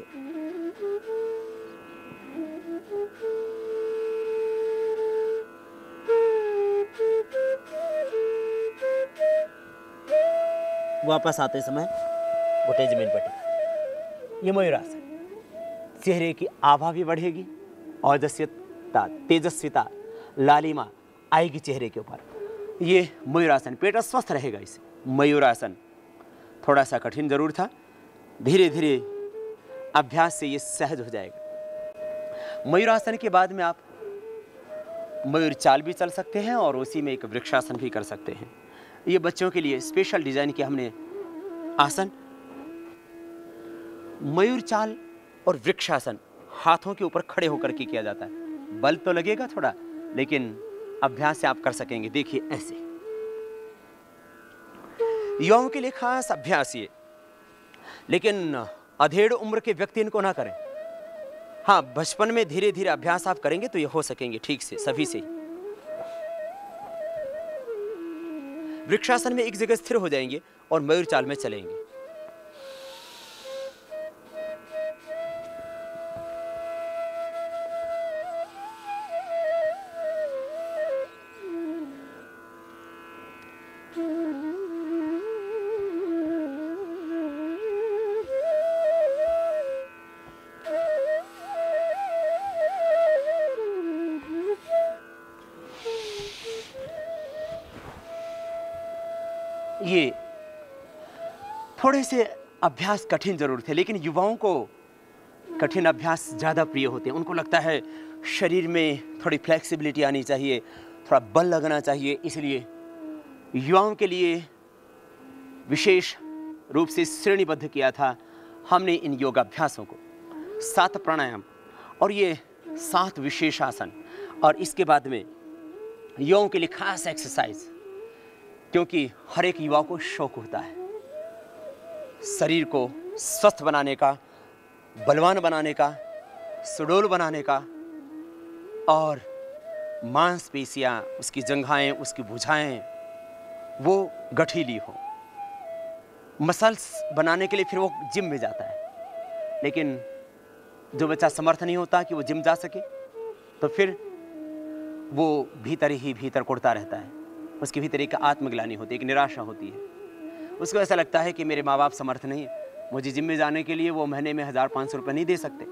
वापस आते समय घुटने जमीन पर टिका। ये मयूरासन, चेहरे की आभा भी बढ़ेगी, औजस्यता, तेजस्विता, लालिमा आएगी चेहरे के ऊपर। ये मयूरासन, पेट स्वस्थ रहेगा इसे। मयूरासन थोड़ा सा कठिन जरूर था, धीरे धीरे अभ्यास से ये सहज हो जाएगा। मयूरासन के बाद में आप मयूर चाल भी चल सकते हैं और उसी में एक वृक्षासन भी कर सकते हैं। ये बच्चों के लिए स्पेशल डिजाइन किया हमने आसन। मयूर चाल और वृक्षासन हाथों के ऊपर खड़े होकर के किया जाता है। बल तो लगेगा थोड़ा, लेकिन अभ्यास से आप कर सकेंगे। देखिए ऐसे। युवाओं के लिए खास अभ्यास ये, लेकिन अधेड़ उम्र के व्यक्ति इनको ना करें। हाँ, बचपन में धीरे धीरे अभ्यास आप करेंगे तो ये हो सकेंगे ठीक से, सभी से। वृक्षासन में एक जगह स्थिर हो जाएंगे और मयूर चाल में चलेंगे। ये थोड़े से अभ्यास कठिन जरूर थे, लेकिन युवाओं को कठिन अभ्यास ज़्यादा प्रिय होते हैं। उनको लगता है शरीर में थोड़ी फ्लेक्सिबिलिटी आनी चाहिए, थोड़ा बल लगना चाहिए। इसलिए युवाओं के लिए विशेष रूप से श्रेणीबद्ध किया था हमने इन योगाभ्यासों को। 7 प्राणायाम और ये 7 विशेष आसन, और इसके बाद में युवाओं के लिए खास एक्सरसाइज, क्योंकि हर एक युवा को शौक होता है शरीर को स्वस्थ बनाने का, बलवान बनाने का, सुडौल बनाने का, और मांसपेशियां, उसकी जंघाएं, उसकी भुजाएं वो गठीली हो। मसल्स बनाने के लिए फिर वो जिम में जाता है। लेकिन जो बच्चा समर्थ नहीं होता कि वो जिम जा सके, तो फिर वो भीतर ही भीतर कुढ़ता रहता है। उसके भीतर एक आत्मग्लानि होती है, एक निराशा होती है। उसको ऐसा लगता है कि मेरे माँ बाप समर्थ नहीं है, मुझे जिम में जाने के लिए वो महीने में 1500 रुपये नहीं दे सकते,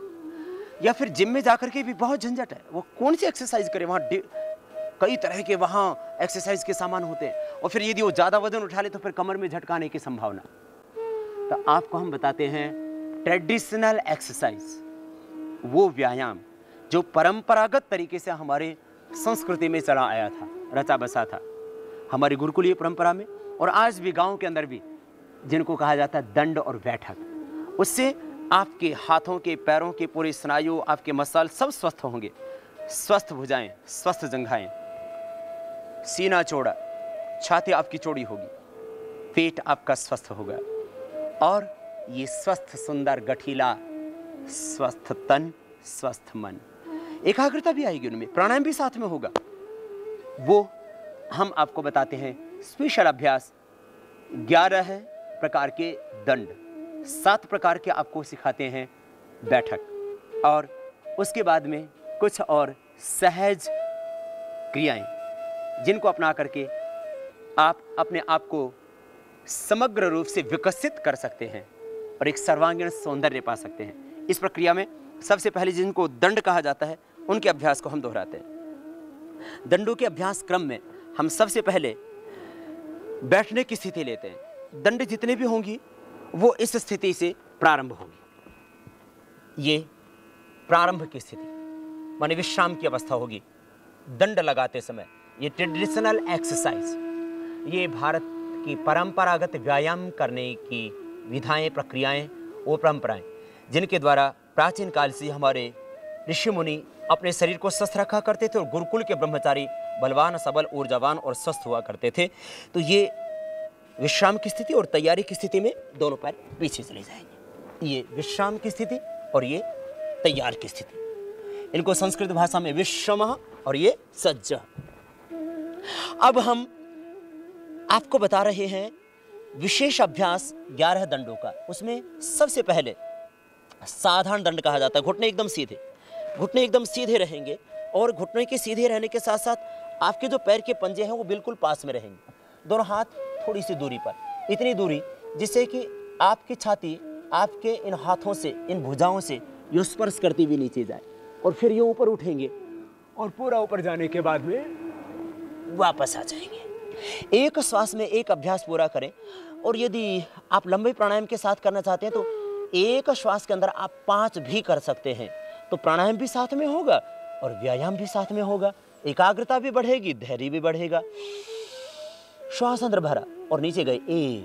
या फिर जिम में जाकर के भी बहुत झंझट है, वो कौन सी एक्सरसाइज करे, वहाँ कई तरह के वहाँ एक्सरसाइज के सामान होते हैं, और फिर यदि वो ज़्यादा वजन उठा ले तो फिर कमर में झटकाने की संभावना। तो आपको हम बताते हैं ट्रेडिशनल एक्सरसाइज, वो व्यायाम जो परंपरागत तरीके से हमारे संस्कृति में चला आया था, रचा बसा था हमारी गुरुकुलीय परंपरा में, और आज भी गांव के अंदर भी, जिनको कहा जाता है दंड और बैठक। उससे आपके हाथों के, पैरों के पूरे स्नायु, आपके मसल सब स्वस्थ होंगे। स्वस्थ भुजाएं, स्वस्थ जंघाएं, सीना चौड़ा, छाती आपकी चौड़ी होगी, पेट आपका स्वस्थ होगा, और ये स्वस्थ सुंदर गठीला स्वस्थ तन, स्वस्थ मन, एकाग्रता भी आएगी उनमें, प्राणायाम भी साथ में होगा। वो हम आपको बताते हैं स्पेशल अभ्यास। 11 प्रकार के दंड, 7 प्रकार के आपको सिखाते हैं बैठक, और उसके बाद में कुछ और सहज क्रियाएं, जिनको अपना करके आप अपने आप को समग्र रूप से विकसित कर सकते हैं और एक सर्वांगीण सौंदर्य पा सकते हैं। इस प्रक्रिया में सबसे पहले जिनको दंड कहा जाता है, उनके अभ्यास को हम दोहराते हैं। दंडों के अभ्यास क्रम में हम सबसे पहले बैठने की स्थिति लेते हैं। दंड जितने भी होंगी वो इस स्थिति से प्रारंभ होगी। ये प्रारंभ की स्थिति माने विश्राम की अवस्था होगी दंड लगाते समय। ये ट्रेडिशनल एक्सरसाइज, ये भारत की परंपरागत व्यायाम करने की विधाएं, प्रक्रियाएं, वो परंपराएं जिनके द्वारा प्राचीन काल से हमारे ऋषि मुनि अपने शरीर को स्वस्थ रखा करते थे, और गुरुकुल के ब्रह्मचारी बलवान, सबल, ऊर्जावान और स्वस्थ हुआ करते थे। तो ये विश्राम की स्थिति और तैयारी की स्थिति में दोनों पैर पीछे चले जाएंगे। ये विश्राम की स्थिति और ये तैयार की स्थिति, इनको संस्कृत भाषा में विश्रमः और ये सज्ज। अब हम आपको बता रहे हैं विशेष अभ्यास 11 दंडों का। उसमें सबसे पहले साधारण दंड कहा जाता है। घुटने एकदम सीधे, घुटने एकदम सीधे रहेंगे, और घुटने के सीधे रहने के साथ साथ आपके जो पैर के पंजे हैं वो बिल्कुल पास में रहेंगे। दोनों हाथ थोड़ी सी दूरी पर, इतनी दूरी जिससे कि आपकी छाती आपके इन हाथों से, इन भुजाओं से यूं स्पर्श करती हुई नीचे जाए, और फिर यूं ऊपर उठेंगे, और पूरा ऊपर जाने के बाद में वापस आ जाएंगे। एक श्वास में एक अभ्यास पूरा करें। और यदि आप लंबे प्राणायाम के साथ करना चाहते हैं तो एक श्वास के अंदर आप 5 भी कर सकते हैं। तो प्राणायाम भी साथ में होगा और व्यायाम भी साथ में होगा, एकाग्रता भी बढ़ेगी, धैर्य भी बढ़ेगा। श्वास अंदर भरा और नीचे गए, 1,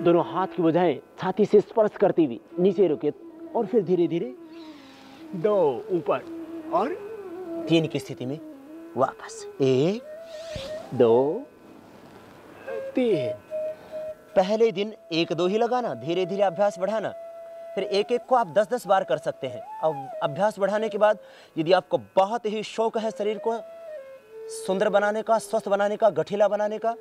दोनों हाथ की भुजाएं छाती से स्पर्श करती हुई नीचे रुके, और फिर धीरे धीरे 2 ऊपर, और 3 की स्थिति में वापस, 1, 2, 3। पहले दिन 1-2 ही लगाना, धीरे धीरे अभ्यास बढ़ाना, फिर एक एक को आप 10-10 बार कर सकते हैं। अब अभ्यास बढ़ाने के बाद यदि आपको बहुत ही शौक है शरीर को सुंदर बनाने का, स्वस्थ बनाने का, गठीला बनाने का,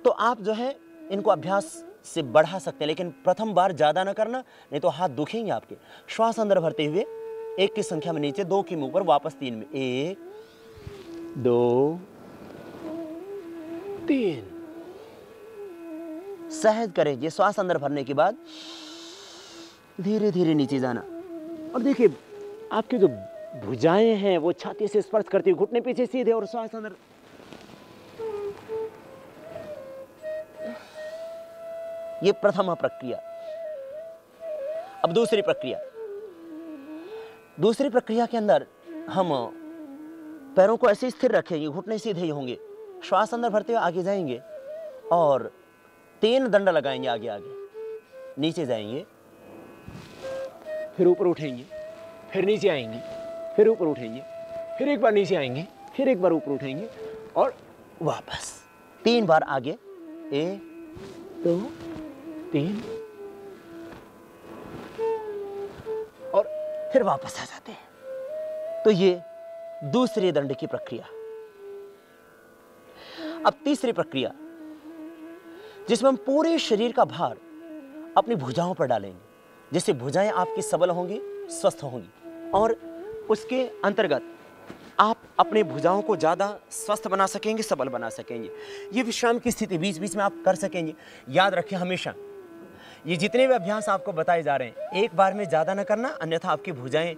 तो आप जो है इनको अभ्यास से बढ़ा सकते हैं, लेकिन प्रथम बार ज़्यादा ना करना, नहीं तो हाथ दुखेंगे आपके। श्वास अंदर भरते हुए 1 की संख्या में नीचे, 2 की मुंह पर, वापस 3 में, 1, 2, 3। सहज करें। ये श्वास अंदर भरने के बाद धीरे धीरे नीचे जाना, और देखिए आपके जो भुजाएं हैं वो छाती से स्पर्श करती हुई, घुटने पीछे सीधे, और श्वास अंदर। ये प्रथम प्रक्रिया। अब दूसरी प्रक्रिया। दूसरी प्रक्रिया के अंदर हम पैरों को ऐसे स्थिर रखेंगे, घुटने सीधे ही होंगे, श्वास अंदर भरते हुए आगे जाएंगे, और 3 दंड लगाएंगे, आगे आगे, नीचे जाएंगे, फिर ऊपर उठेंगे, फिर नीचे आएंगे, फिर ऊपर उठेंगे, फिर एक बार नीचे आएंगे, फिर एक बार ऊपर उठेंगे, और वापस 3 बार आगे, 1, 2, 3, और फिर वापस आ जाते हैं। तो ये दूसरे दंड की प्रक्रिया। अब तीसरी प्रक्रिया, जिसमें हम पूरे शरीर का भार अपनी भुजाओं पर डालेंगे, जिससे भुजाएं आपकी सबल होंगी, स्वस्थ होंगी, और उसके अंतर्गत आप अपने भुजाओं को ज़्यादा स्वस्थ बना सकेंगे, सबल बना सकेंगे। ये विश्राम की स्थिति बीच बीच में आप कर सकेंगे। याद रखें हमेशा, ये जितने भी अभ्यास आपको बताए जा रहे हैं, एक बार में ज़्यादा ना करना, अन्यथा आपकी भुजाएं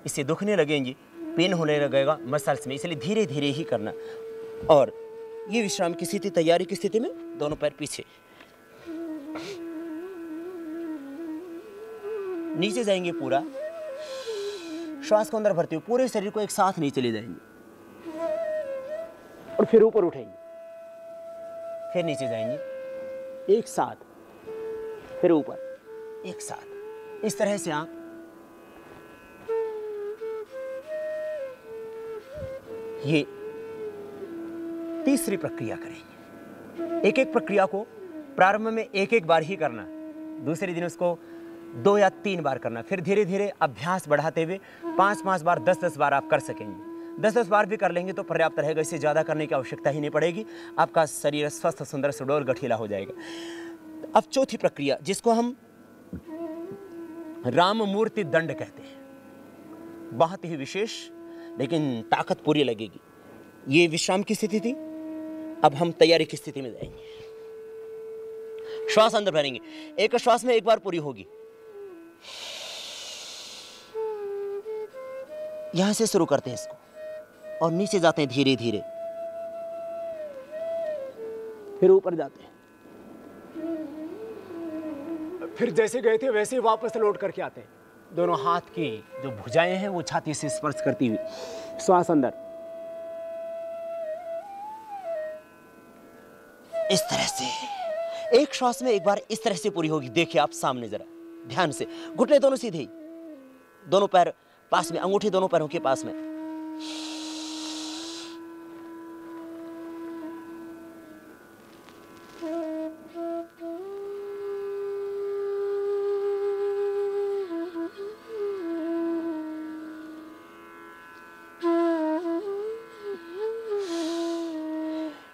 इससे दुखने लगेंगी, पेन होने लगेगा मसल्स में, इसलिए धीरे धीरे ही करना। और ये विश्राम की स्थिति, तैयारी की स्थिति में दोनों पैर पीछे, नीचे जाएंगे पूरा, श्वास को अंदर भरते हुए पूरे शरीर को एक साथ नीचे ले जाएंगे और फिर ऊपर उठेंगे, फिर नीचे जाएंगे एक साथ, फिर ऊपर एक साथ। इस तरह से आप ये तीसरी प्रक्रिया करेंगे। एक एक प्रक्रिया को प्रारंभ में एक एक बार ही करना, दूसरे दिन उसको 2 या 3 बार करना, फिर धीरे धीरे अभ्यास बढ़ाते हुए 5-5 बार, 10-10 बार आप कर सकेंगे। 10-10 बार भी कर लेंगे तो पर्याप्त रहेगा, इससे ज़्यादा करने की आवश्यकता ही नहीं पड़ेगी। आपका शरीर स्वस्थ, सुंदर, सुडौल, गठीला हो जाएगा। अब चौथी प्रक्रिया, जिसको हम राम मूर्ति दंड कहते हैं, बहुत ही विशेष लेकिन ताकत पूरी लगेगी। ये विश्राम की स्थिति थी। अब हम तैयारी की स्थिति में जाएंगे। श्वास अंदर भरेंगे, एक श्वास में एक बार पूरी होगी। यहां से शुरू करते हैं इसको और नीचे जाते हैं धीरे धीरे, फिर ऊपर जाते हैं, फिर जैसे गए थे वैसे वापस लौट करके आते हैं। दोनों हाथ की जो भुजाएं हैं वो छाती से स्पर्श करती हुई, श्वास अंदर, इस तरह से एक श्वास में एक बार इस तरह से पूरी होगी। देखिए आप सामने जरा ध्यान से, घुटने दोनों सीधे ही, दोनों पैर पास में, अंगूठे दोनों पैरों के पास में।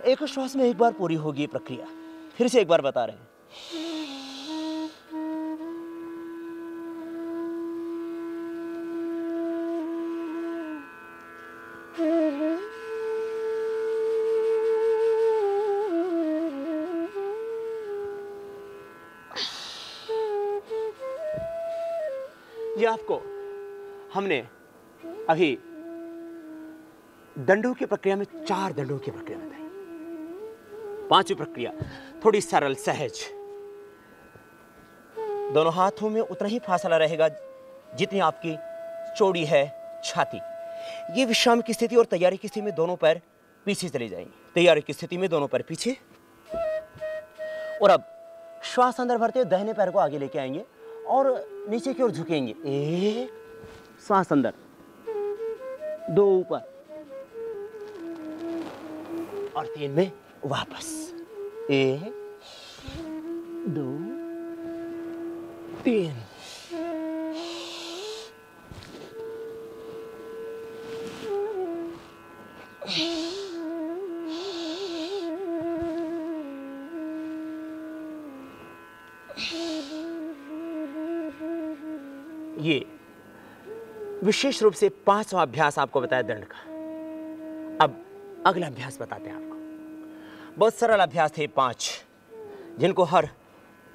एक श्वास में एक बार पूरी होगी ये प्रक्रिया। फिर से एक बार बता रहे हैं। ये आपको हमने अभी दंडों की प्रक्रिया में 4 दंडों की प्रक्रिया बताई। 5वीं प्रक्रिया थोड़ी सरल, सहज। दोनों हाथों में उतना ही फासला रहेगा जितनी आपकी चौड़ी है छाती। ये विश्राम की स्थिति और तैयारी की स्थिति में दोनों पैर पीछे चले जाएंगे। तैयारी की स्थिति में दोनों पैर पीछे, और अब श्वास अंदर भरते हुए दाहिने पैर को आगे लेके आएंगे और नीचे की ओर झुकेंगे। 1 श्वास अंदर, 2 ऊपर, और 3 में वापस। 1 2 3। ये विशेष रूप से 5वां अभ्यास आपको बताया दंड का। अब अगला अभ्यास बताते हैं आपको। बहुत सरल अभ्यास थे 5, जिनको हर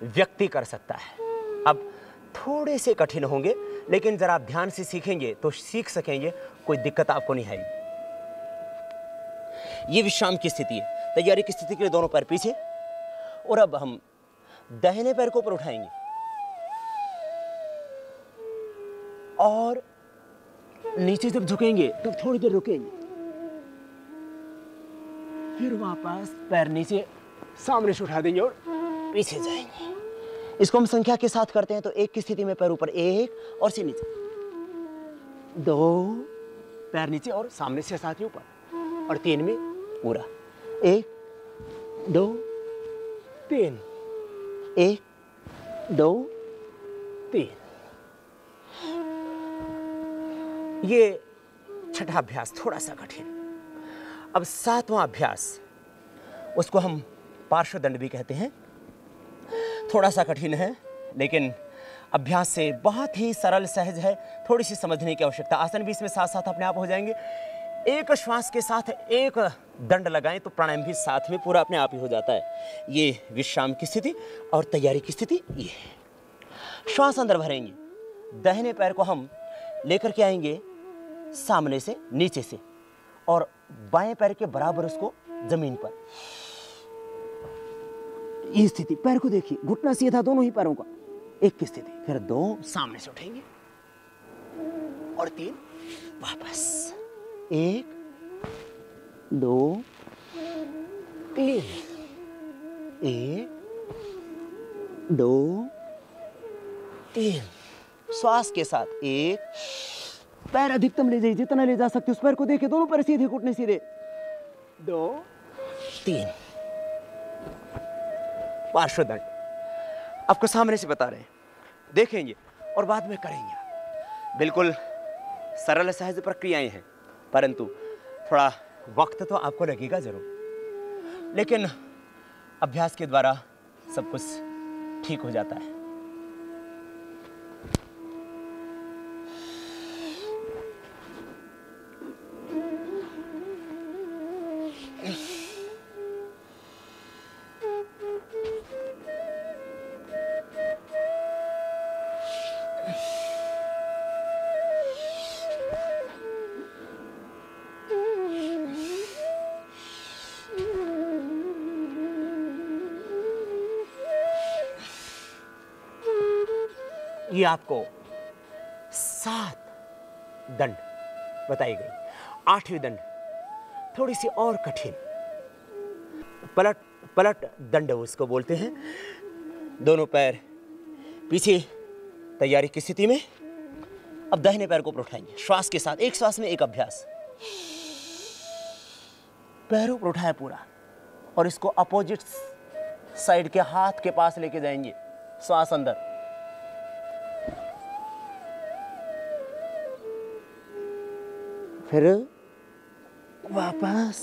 व्यक्ति कर सकता है। अब थोड़े से कठिन होंगे, लेकिन जरा आप ध्यान से सीखेंगे तो सीख सकेंगे, कोई दिक्कत आपको नहीं आएगी। ये विश्राम की स्थिति है। तैयारी की स्थिति के लिए दोनों पैर पीछे, और अब हम दाहिने पैर को ऊपर उठाएंगे और नीचे जब झुकेंगे तो थोड़ी देर रुकेंगे, फिर वापस पैर नीचे सामने से उठा देंगे और पीछे जाएंगे। इसको हम संख्या के साथ करते हैं तो 1 की स्थिति में पैर ऊपर, 1 और से नीचे, 2 पैर नीचे और सामने से साथ ही ऊपर, और 3 में पूरा। 1 2 3, 1 2 3। ये छठा अभ्यास थोड़ा सा कठिन। अब 7वां अभ्यास, उसको हम पार्श्व दंड भी कहते हैं। थोड़ा सा कठिन है, लेकिन अभ्यास से बहुत ही सरल सहज है, थोड़ी सी समझने की आवश्यकता। आसन भी इसमें साथ साथ अपने आप हो जाएंगे। एक श्वास के साथ एक दंड लगाएं तो प्राणायाम भी साथ में पूरा अपने आप ही हो जाता है। ये विश्राम की स्थिति और तैयारी की स्थिति ये है। श्वास अंदर भरेंगे, दाहिने पैर को हम लेकर के आएंगे सामने से नीचे से और बाएं पैर के बराबर उसको जमीन पर। ये स्थिति, पैर को देखिए, घुटना सीधा दोनों ही पैरों का, एक की स्थिति। फिर 2 सामने से उठेंगे और 3 वापस। 1 2 3 1 2 3। श्वास के साथ 1, पैर अधिकतम ले जाइए, जितना ले जा सकते उस पैर को देखिए, दोनों पैर सीधे, घुटने सीधे। 2 3 पार्श्वदंड। आपको सामने से बता रहे हैं, देखेंगे और बाद में करेंगे। बिल्कुल सरल सहज प्रक्रियाएं हैं, परंतु थोड़ा वक्त तो आपको लगेगा जरूर, लेकिन अभ्यास के द्वारा सब कुछ ठीक हो जाता है। ये आपको 7 दंड बताई गई। 8वीं दंड थोड़ी सी और कठिन, पलट दंड उसको बोलते हैं। दोनों पैर पीछे तैयारी की स्थिति में। अब दाहिने पैर को ऊपर उठाएंगे श्वास के साथ, एक श्वास में एक अभ्यास। पैरों पर उठाया पूरा और इसको अपोजिट साइड के हाथ के पास लेके जाएंगे। श्वास अंदर, फिर वापस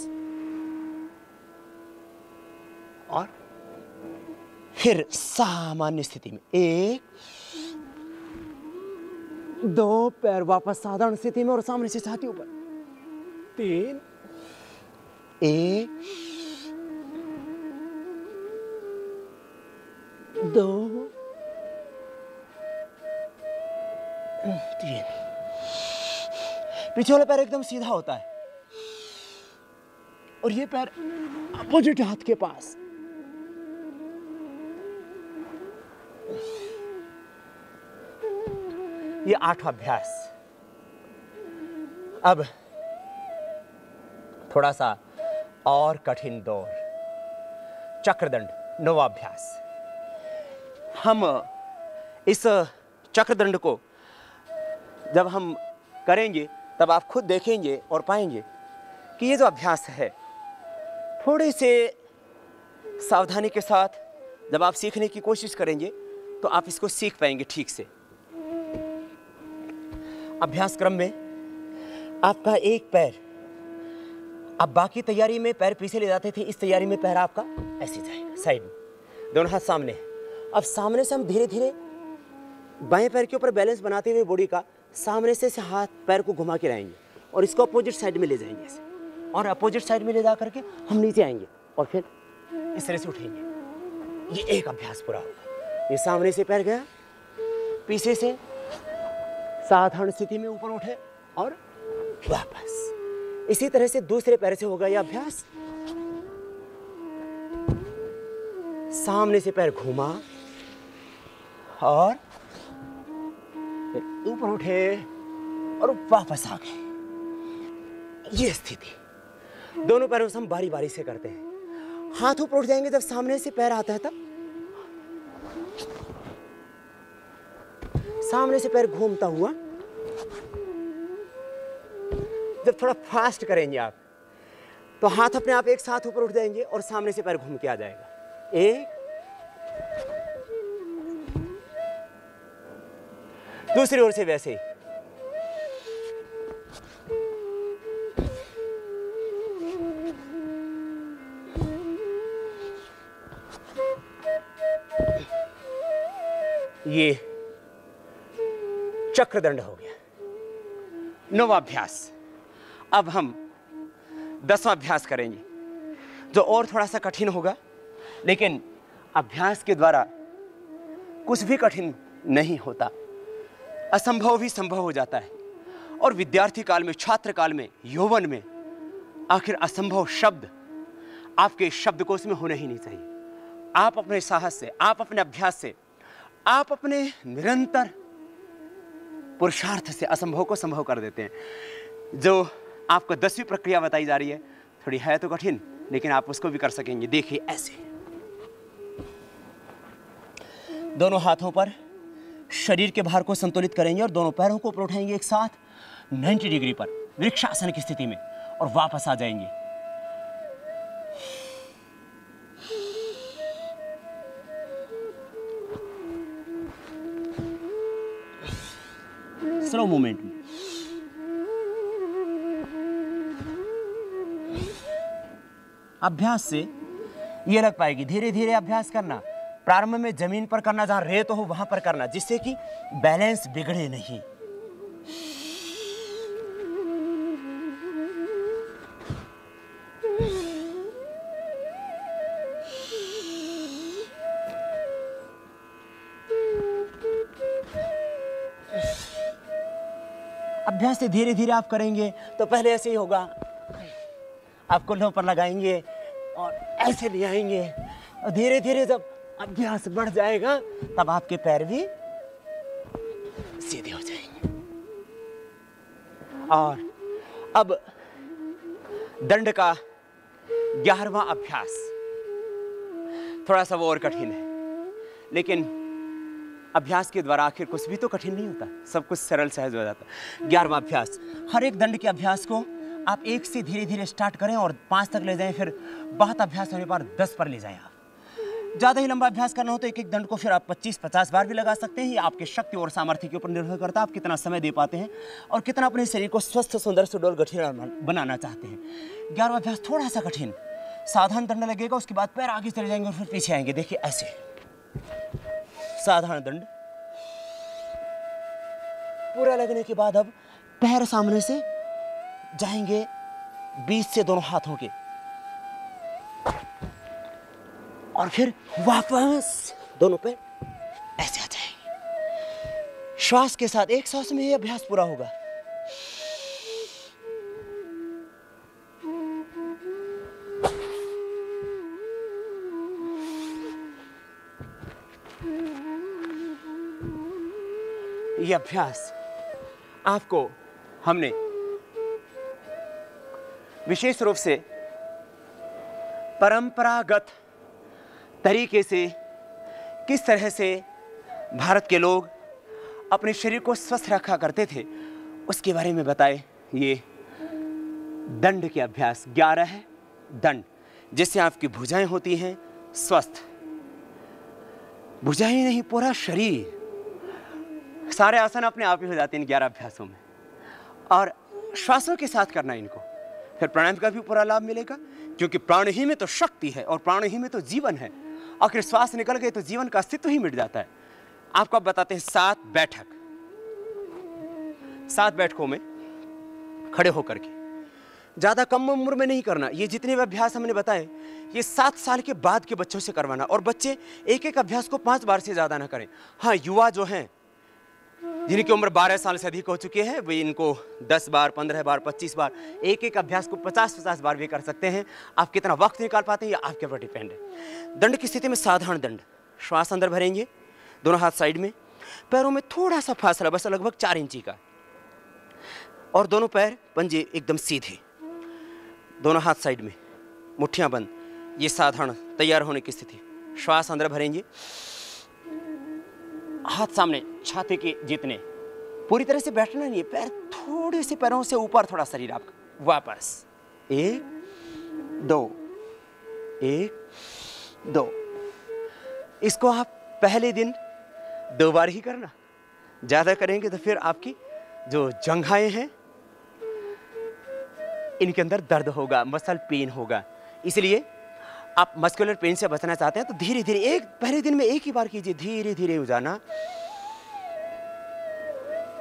और फिर सामान्य स्थिति में। 1 2 पैर वापस साधारण स्थिति में और सामने से छाती ऊपर। 3 1 2 3। पीछे वाला पैर एकदम सीधा होता है और ये पैर अपोजिट हाथ के पास। ये 8वां अभ्यास। अब थोड़ा सा और कठिन दौर, चक्रदंड, 9वां अभ्यास। हम इस चक्रदंड को जब हम करेंगे तब आप खुद देखेंगे और पाएंगे कि ये जो अभ्यास है, थोड़े से सावधानी के साथ जब आप सीखने की कोशिश करेंगे तो आप इसको सीख पाएंगे ठीक से। अभ्यास क्रम में आपका एक पैर, आप बाकी तैयारी में पैर पीछे ले जाते थे, इस तैयारी में पैर आपका ऐसे जाएगा साइड में, दोनों हाथ सामने। अब सामने से हम धीरे धीरे बाएं पैर के ऊपर बैलेंस बनाते हुए बॉडी का सामने से हाथ पैर को घुमा के लाएंगे और इसको अपोजिट साइड में ले जाएंगे ऐसे, और अपोजिट साइड में ले जा करके हम नीचे आएंगे और फिर इस तरह से उठेंगे। ये एक अभ्यास पूरा होगा। ये सामने से पैर गया, पीछे से साधारण स्थिति में ऊपर उठे और वापस। इसी तरह से दूसरे पैर से होगा यह अभ्यास। सामने से पैर घुमा और ऊपर उठे और वापस आ गए। ये स्थिति दोनों पैरों से हम बारी बारी से करते हैं। हाथ ऊपर उठ जाएंगे जब सामने से पैर आता है, तब सामने से पैर घूमता हुआ। जब थोड़ा फास्ट करेंगे आप तो हाथ अपने आप एक साथ ऊपर उठ जाएंगे और सामने से पैर घूम के आ जाएगा। 1 दूसरी ओर से वैसे ही। ये चक्रदंड हो गया। 9वां अभ्यास। अब हम 10वां अभ्यास करेंगे, जो और थोड़ा सा कठिन होगा, लेकिन अभ्यास के द्वारा कुछ भी कठिन नहीं होता, असंभव भी संभव हो जाता है। और विद्यार्थी काल में, छात्र काल में, यौवन में आखिर असंभव शब्द आपके शब्दकोश में होना ही नहीं चाहिए। आप अपने साहस से, आप अपने अभ्यास से, आप अपने निरंतर पुरुषार्थ से असंभव को संभव कर देते हैं। जो आपको 10वीं प्रक्रिया बताई जा रही है, थोड़ी है तो कठिन, लेकिन आप उसको भी कर सकेंगे। देखिए, ऐसे दोनों हाथों पर शरीर के भार को संतुलित करेंगे और दोनों पैरों को ऊपर उठाएंगे एक साथ 90 डिग्री पर वृक्षासन की स्थिति में, और वापस आ जाएंगे। स्लो मूवमेंट में। अभ्यास से ये लग पाएगी, धीरे धीरे अभ्यास करना। प्रारंभ में जमीन पर करना, जहां रेत हो वहां पर करना, जिससे कि बैलेंस बिगड़े नहीं। अभ्यास से धीरे धीरे आप करेंगे तो पहले ऐसे ही होगा, आप कुल्हों पर लगाएंगे और ऐसे ले आएंगे, और धीरे धीरे जब अभ्यास बढ़ जाएगा तब आपके पैर भी सीधे हो जाएंगे। और अब दंड का 11वां अभ्यास, थोड़ा सा वो और कठिन है, लेकिन अभ्यास के द्वारा आखिर कुछ भी तो कठिन नहीं होता, सब कुछ सरल सहज हो जाता है। 11वां अभ्यास। हर एक दंड के अभ्यास को आप 1 से धीरे धीरे स्टार्ट करें और 5 तक ले जाएं, फिर बहुत अभ्यास होने पर 10 पर ले जाएं। आप ज़्यादा ही लंबा अभ्यास करना हो तो एक एक दंड को फिर आप 25-50 बार भी लगा सकते हैं। ये आपके शक्ति और सामर्थ्य के ऊपर निर्भर करता है, आप कितना समय दे पाते हैं और कितना अपने शरीर को स्वस्थ, सुंदर, सुडौल, गठिया बनाना चाहते हैं। 11वां अभ्यास थोड़ा सा कठिन, साधारण दंड लगेगा, उसके बाद पैर आगे चले जाएंगे और फिर पीछे आएंगे। देखिए, ऐसे साधारण दंड पूरा लगने के बाद अब पैर सामने से जाएंगे बीच से दोनों हाथों के, और फिर वापस दोनों पैर ऐसे आ जाएंगे। श्वास के साथ, एक सांस में ये अभ्यास पूरा होगा। ये अभ्यास आपको हमने विशेष रूप से परंपरागत तरीके से किस तरह से भारत के लोग अपने शरीर को स्वस्थ रखा करते थे उसके बारे में बताए। ये दंड के अभ्यास 11 है। दंड, जिससे आपकी भुजाएं होती हैं स्वस्थ, भुजाएं नहीं, पूरा शरीर, सारे आसन अपने आप ही हो जाते हैं इन 11 अभ्यासों में। और श्वासों के साथ करना इनको, फिर प्राणायाम का भी पूरा लाभ मिलेगा, क्योंकि प्राण ही में तो शक्ति है और प्राण ही में तो जीवन है। आखिर श्वास निकल गए तो जीवन का अस्तित्व ही मिट जाता है। आपको अब बताते हैं 7 बैठक, 7 बैठकों में खड़े होकर के, ज्यादा कम उम्र में नहीं करना। ये जितने भी अभ्यास हमने बताए ये 7 साल के बाद के बच्चों से करवाना, और बच्चे एक एक अभ्यास को 5 बार से ज्यादा ना करें। हाँ, युवा जो हैं जिनकी उम्र 12 साल से अधिक हो चुके हैं वे इनको 10 बार, 15 बार, 25 बार, एक एक अभ्यास को 50-50 बार भी कर सकते हैं। आप कितना वक्त निकाल पाते हैं ये आपके ऊपर डिपेंड है। दंड की स्थिति में साधारण दंड, श्वास अंदर भरेंगे, दोनों हाथ साइड में, पैरों में थोड़ा सा फासला, बस लगभग 4 इंची का, और दोनों पैर पंजे एकदम सीधे, दोनों हाथ साइड में, मुट्ठियां बंद। ये साधारण तैयार होने की स्थिति। श्वास अंदर भरेंगे, हाथ सामने छाती के जितने, पूरी तरह से बैठना नहीं है, पैर थोड़े से पैरों से ऊपर, थोड़ा शरीर आपका, वापस 1 2 1 2। इसको आप पहले दिन 2 बार ही करना, ज्यादा करेंगे तो फिर आपकी जो जंघाएं हैं इनके अंदर दर्द होगा, मसल पेन होगा। इसलिए आप मस्कुलर पेन से बचना चाहते हैं तो धीरे धीरे, पहले दिन में एक ही बार कीजिए, धीरे धीरे हो जाना,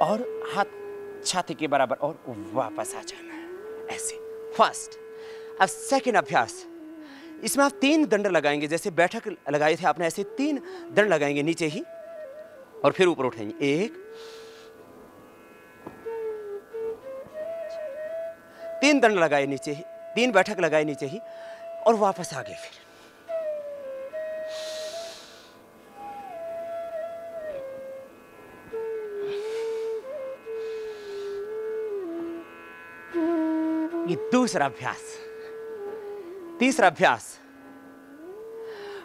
और हाथ छाती के बराबर और वापस आ जाना है, ऐसे फास्ट। अब सेकंड अभ्यास, इसमें आप 3 दंड लगाएंगे, जैसे बैठक लगाए थे आपने, ऐसे 3 दंड लगाएंगे नीचे ही और फिर ऊपर उठाएंगे। 1, 3 दंड लगाए नीचे ही, 3 बैठक लगाए नीचे ही और वापस आगे। फिर ये दूसरा अभ्यास। तीसरा अभ्यास,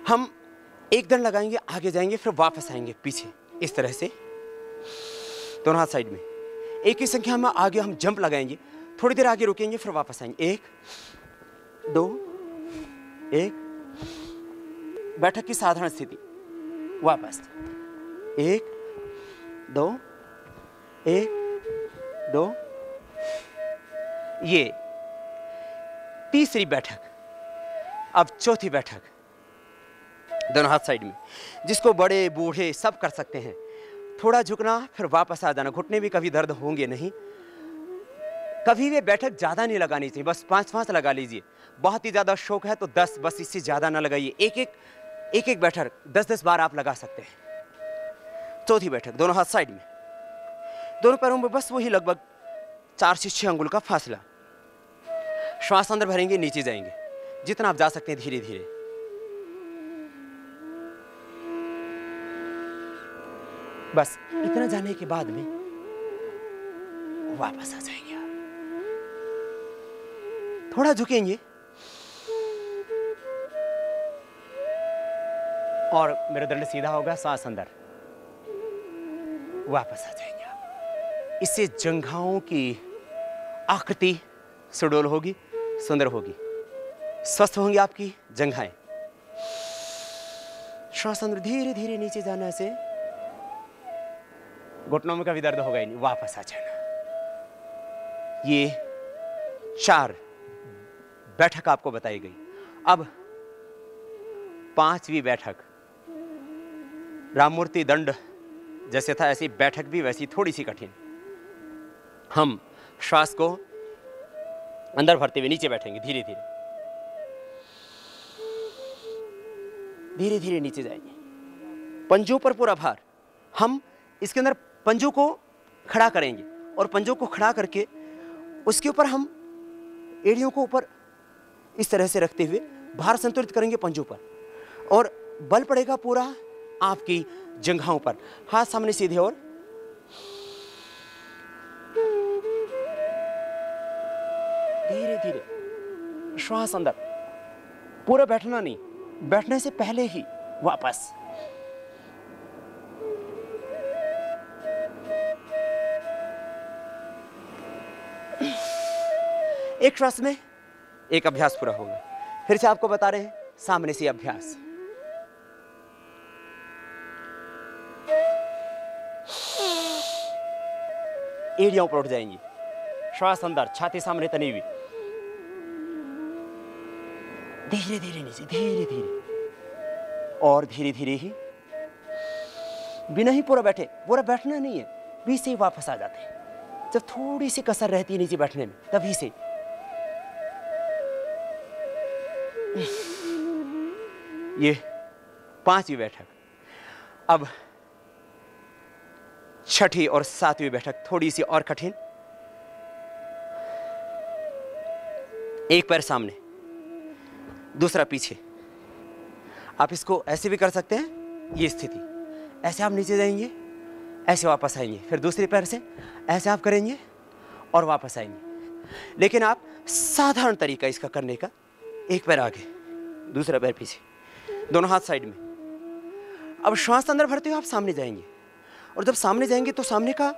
हम 1 दंड लगाएंगे, आगे जाएंगे, फिर वापस आएंगे पीछे, इस तरह से दोनों हाथ साइड में। एक ही संख्या में आगे हम जंप लगाएंगे, थोड़ी देर आगे रुकेंगे, फिर वापस आएंगे। 1, 2, 1, बैठक की साधारण स्थिति, वापस 1, 2, 1, 2। ये तीसरी बैठक। अब चौथी बैठक, दोनों हाथ साइड में, जिसको बड़े बूढ़े सब कर सकते हैं। थोड़ा झुकना, फिर वापस आ जाना। घुटने भी कभी दर्द होंगे नहीं। कभी भी बैठक ज्यादा नहीं लगानी चाहिए, बस 5-5 लगा लीजिए। बहुत ही ज्यादा शौक है तो 10, बस इससे ज्यादा ना लगाइए। एक बैठक 10-10 बार आप लगा सकते हैं। चौथी बैठक, दोनों हाथ साइड में, दोनों पैरों में बस वही लगभग 4 से 6 अंगुल का फासला। श्वास अंदर भरेंगे, नीचे जाएंगे, जितना आप जा सकते हैं धीरे धीरे। बस इतना जाने के बाद में वापस आ जाएंगे आप। थोड़ा झुकेंगे और मेरुदंड सीधा होगा, सांस अंदर, वापस आ जाएंगे आप। इससे जंघाओं की आकृति सुडौल होगी, सुंदर होगी, स्वस्थ होंगी आपकी जंघाएं। श्वास अंदर धीरे धीरे नीचे जाना से घुटनों में कभी दर्द होगा ही नहीं, वापस आ जाना। ये 4 बैठक आपको बताई गई। अब 5वीं बैठक, राममूर्ति दंड जैसे था ऐसी बैठक भी वैसी थोड़ी सी कठिन। हम श्वास को अंदर भरते हुए नीचे बैठेंगे, धीरे धीरे धीरे धीरे नीचे जाएंगे। पंजों पर पूरा भार। हम इसके अंदर पंजों को खड़ा करेंगे और पंजों को खड़ा करके उसके ऊपर हम एड़ियों को ऊपर इस तरह से रखते हुए भार संतुलित करेंगे पंजों पर, और बल पड़ेगा पूरा आपकी जंघाओं पर। हाथ सामने सीधे और धीरे धीरे श्वास अंदर, पूरा बैठना नहीं, बैठने से पहले ही वापस। एक श्वास में एक अभ्यास पूरा होगा। फिर से आपको बता रहे हैं, सामने से अभ्यास। एड़ियां ऊपर उठ जाएंगी, श्वास अंदर, छाती सामने तनी हुई, धीरे धीरे नीचे, धीरे धीरे और धीरे धीरे ही, बिना ही पूरा बैठे, पूरा बैठना नहीं है, बीच से ही वापस आ जाते हैं। जब थोड़ी सी कसर रहती है नीचे बैठने में, तभी से ये 5वीं बैठक। अब 6ठी और 7वीं बैठक थोड़ी सी और कठिन। एक पैर सामने, दूसरा पीछे। आप इसको ऐसे भी कर सकते हैं, ये स्थिति। ऐसे आप नीचे जाएंगे, ऐसे वापस आएंगे, फिर दूसरे पैर से ऐसे आप करेंगे और वापस आएंगे। लेकिन आप साधारण तरीका इसका करने का, एक पैर आगे, दूसरा पैर पीछे, दोनों हाथ साइड में। अब श्वास अंदर भरते हुए आप सामने जाएंगे, और जब सामने जाएंगे तो सामने का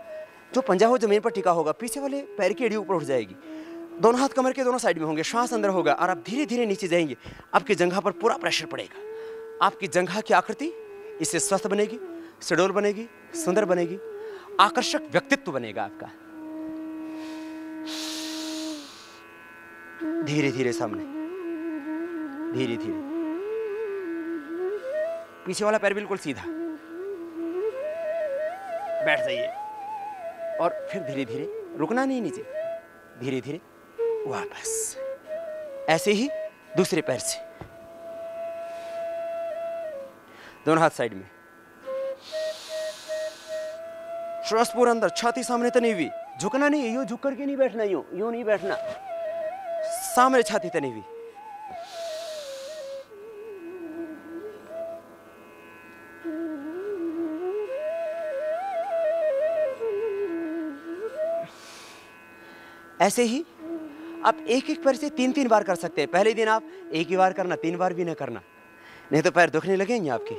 जो पंजा हो जमीन पर टिका होगा, पीछे वाले पैर की एड़ी ऊपर उठ जाएगी, दोनों हाथ कमर के दोनों साइड में होंगे, श्वास अंदर होगा और आप धीरे धीरे नीचे जाएंगे। आपकी जंघा पर पूरा प्रेशर पड़ेगा। आपकी जंघा की आकृति इससे स्वस्थ बनेगी, सुडौल बनेगी, सुंदर बनेगी, आकर्षक व्यक्तित्व बनेगा आपका। धीरे धीरे सामने, धीरे धीरे, पीछे वाला पैर बिल्कुल सीधा, बैठ जाइए, और फिर धीरे धीरे, रुकना नहीं नीचे, धीरे धीरे वापस। ऐसे ही दूसरे पैर से, दोनों हाथ साइड में, श्वास पूरा अंदर, छाती सामने तनी हुई, झुकना नहीं है, यूं झुक करके नहीं बैठना, यूं नहीं बैठना, सामने छाती तनी हुई। ऐसे ही आप एक एक पैर से 3-3 बार कर सकते हैं। पहले दिन आप एक ही बार करना, 3 बार भी ना करना, नहीं तो पैर दुखने लगेंगे आपके।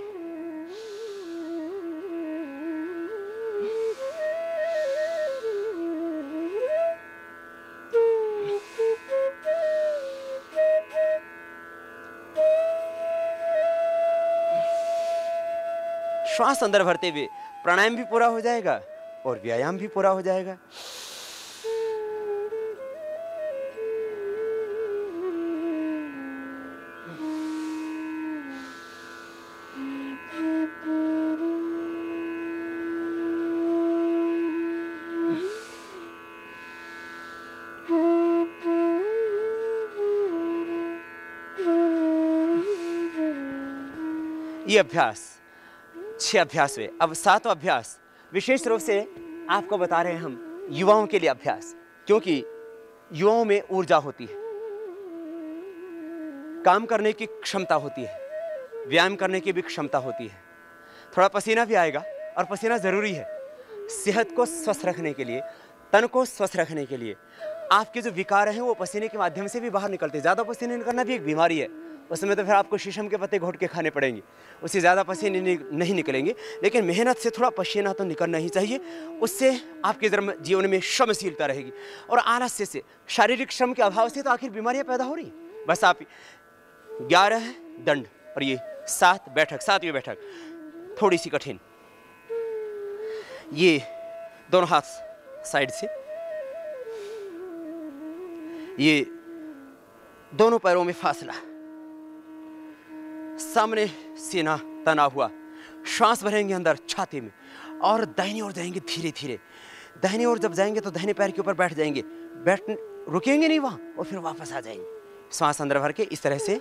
श्वास अंदर भरते हुए प्राणायाम भी पूरा हो जाएगा और व्यायाम भी पूरा हो जाएगा। ये अभ्यास 6 अभ्यास हुए। अब 7वां अभ्यास विशेष रूप से आपको बता रहे हैं हम, युवाओं के लिए अभ्यास, क्योंकि युवाओं में ऊर्जा होती है, काम करने की क्षमता होती है, व्यायाम करने की भी क्षमता होती है, थोड़ा पसीना भी आएगा और पसीना जरूरी है सेहत को स्वस्थ रखने के लिए, तन को स्वस्थ रखने के लिए। आपके जो विकार हैं वो पसीने के माध्यम से भी बाहर निकलते हैं। ज़्यादा पसीने निकलना भी एक बीमारी है, उसमें तो फिर आपको शीशम के पत्ते घोट के खाने पड़ेंगे, उससे ज़्यादा पसीने नहीं निकलेंगे। लेकिन मेहनत से थोड़ा पसीना तो निकलना ही चाहिए, उससे आपके जीवन में श्रमशीलता रहेगी। और आलस्य से, शारीरिक श्रम के अभाव से तो आखिर बीमारियां पैदा हो रही। बस आप 11 दंड और ये 7 बैठक, 7वीं बैठक थोड़ी सी कठिन। ये दोनों हाथ साइड से, ये दोनों पैरों में फासला, सामने सीना तना हुआ, श्वास भरेंगे अंदर छाती में और दाहिनी ओर जाएंगे धीरे धीरे। दाहिनी ओर जब जाएंगे तो दाहिने पैर के ऊपर बैठ जाएंगे, रुकेंगे नहीं वहां और फिर वापस आ जाएंगे। श्वास अंदर भर के इस तरह से।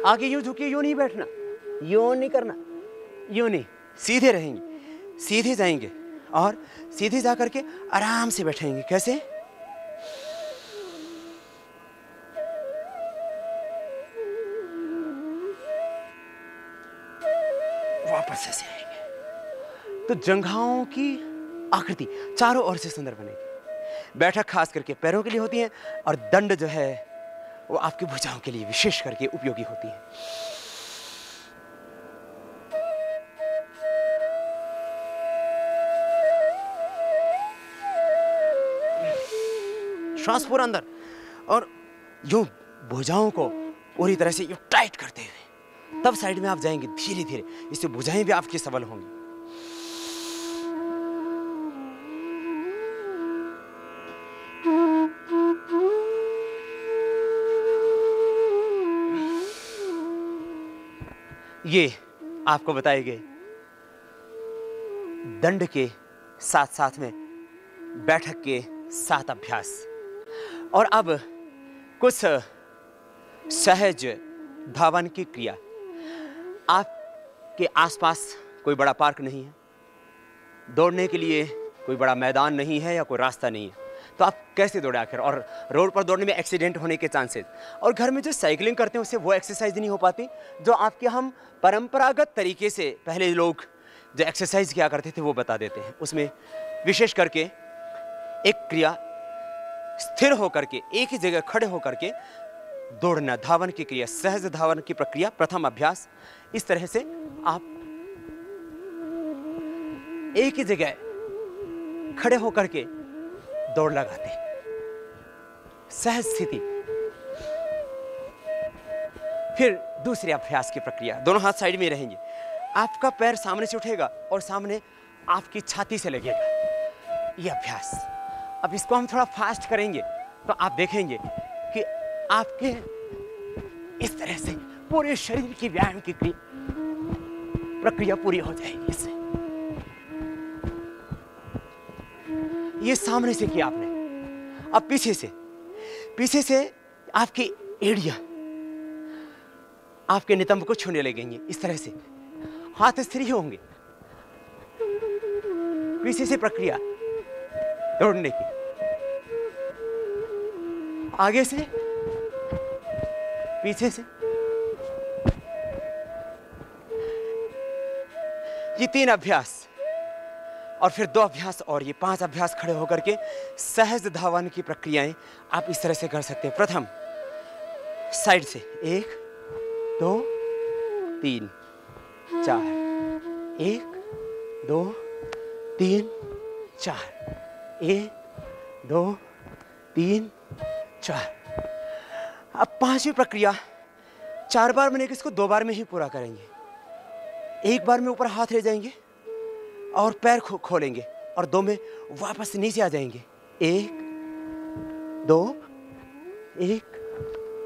आगे यूं झुकिए, यूं नहीं बैठना, यूं नहीं करना, यूं नहीं, सीधे रहेंगे, सीधे जाएंगे और सीधे जाकर के आराम से बैठेंगे। कैसे? वापस ऐसे आएंगे तो जंघाओं की आकृति चारों ओर से सुंदर बनेगी। बैठक खास करके पैरों के लिए होती है और दंड जो है वो आपकी भुजाओं के लिए विशेष करके उपयोगी होती है। श्वास पूरा अंदर और यूं भुजाओं को पूरी तरह से यूं टाइट करते हुए तब साइड में आप जाएंगे धीरे धीरे, इससे भुजाएं भी आपकी सबल होंगी। ये आपको बताए गए दंड के साथ साथ में बैठक के 7 अभ्यास। और अब कुछ सहज धावन की क्रिया। आपके आसपास कोई बड़ा पार्क नहीं है, दौड़ने के लिए कोई बड़ा मैदान नहीं है या कोई रास्ता नहीं है, तो आप कैसे दौड़े आखिर? और रोड पर दौड़ने में एक्सीडेंट होने के चांसेस, और घर में जो साइकिलिंग करते हैं उससे वो एक्सरसाइज नहीं हो पाती जो आपके हम परंपरागत तरीके से पहले लोग जो एक्सरसाइज किया करते थे वो बता देते हैं। उसमें विशेष करके एक क्रिया, स्थिर होकर के एक ही जगह खड़े होकर के दौड़ना, धावन की क्रिया, सहज धावन की प्रक्रिया, प्रथम अभ्यास। इस तरह से आप एक ही जगह खड़े होकर के दौड़ लगाते हैं, सहज स्थिति। फिर दूसरे अभ्यास की प्रक्रिया, दोनों हाथ साइड में रहेंगे, आपका पैर सामने से उठेगा और सामने आपकी छाती से लगेगा। यह अभ्यास, अब इसको हम थोड़ा फास्ट करेंगे तो आप देखेंगे कि आपके इस तरह से पूरे शरीर की व्यायाम की प्रक्रिया पूरी हो जाएगी। इससे ये सामने से किया आपने, अब पीछे से आपकी एड़ियां आपके नितंब को छूने लगेंगे। इस तरह से हाथ स्थिर ही होंगे। पीछे से प्रक्रिया दौड़ने की, आगे से, पीछे से। ये 3 अभ्यास और फिर 2 अभ्यास और ये 5 अभ्यास खड़े होकर के सहज धावन की प्रक्रियाएं आप इस तरह से कर सकते हैं। प्रथम साइड से 1 2 3 4, 1 2 3 4, 1 2 3 4। अब 5वीं प्रक्रिया 4 बार बनेगी, इसको 2 बार में ही पूरा करेंगे। 1 बार में ऊपर हाथ ले जाएंगे और पैर खोलेंगे और 2 में वापस नीचे आ जाएंगे। 1 2 1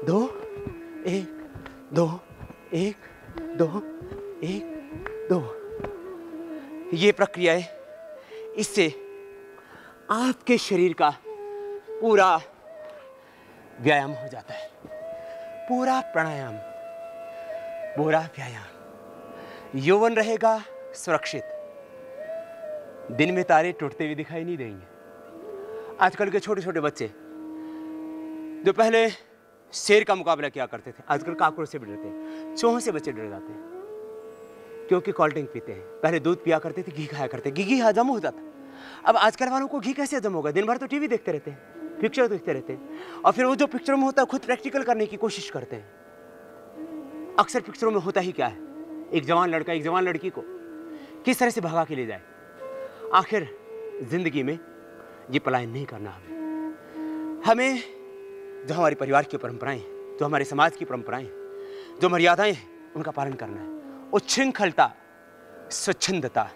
2 1 2 1 2 1 2। ये प्रक्रियाएं, इससे आपके शरीर का पूरा व्यायाम हो जाता है, पूरा प्राणायाम, पूरा व्यायाम। यौवन रहेगा सुरक्षित, दिन में तारे टूटते हुए दिखाई नहीं देंगे। आजकल के छोटे छोटे बच्चे जो पहले शेर का मुकाबला किया करते थे, आजकल काकड़ों से भी डरते हैं, चूहों से बच्चे डर जाते हैं, क्योंकि कोल्ड ड्रिंक पीते हैं। पहले दूध पिया करते थे, घी खाया करते, घी हजम होता था। अब आजकल वालों को घी कैसे हजम होगा? दिन भर तो टीवी देखते रहते हैं, पिक्चर देखते रहते हैं, और फिर वो जो पिक्चर में होता है खुद प्रैक्टिकल करने की कोशिश करते हैं। अक्सर पिक्चरों में होता ही क्या है, एक जवान लड़का एक जवान लड़की को किस तरह से भगा के ले जाए। आखिर जिंदगी में ये पलायन नहीं करना। हमें जो हमारे परिवार की परंपराएं हैं, जो हमारे समाज की परंपराएं हैं, जो मर्यादाएं हैं, उनका पालन करना है। उच्छृंखलता, स्वच्छंदता,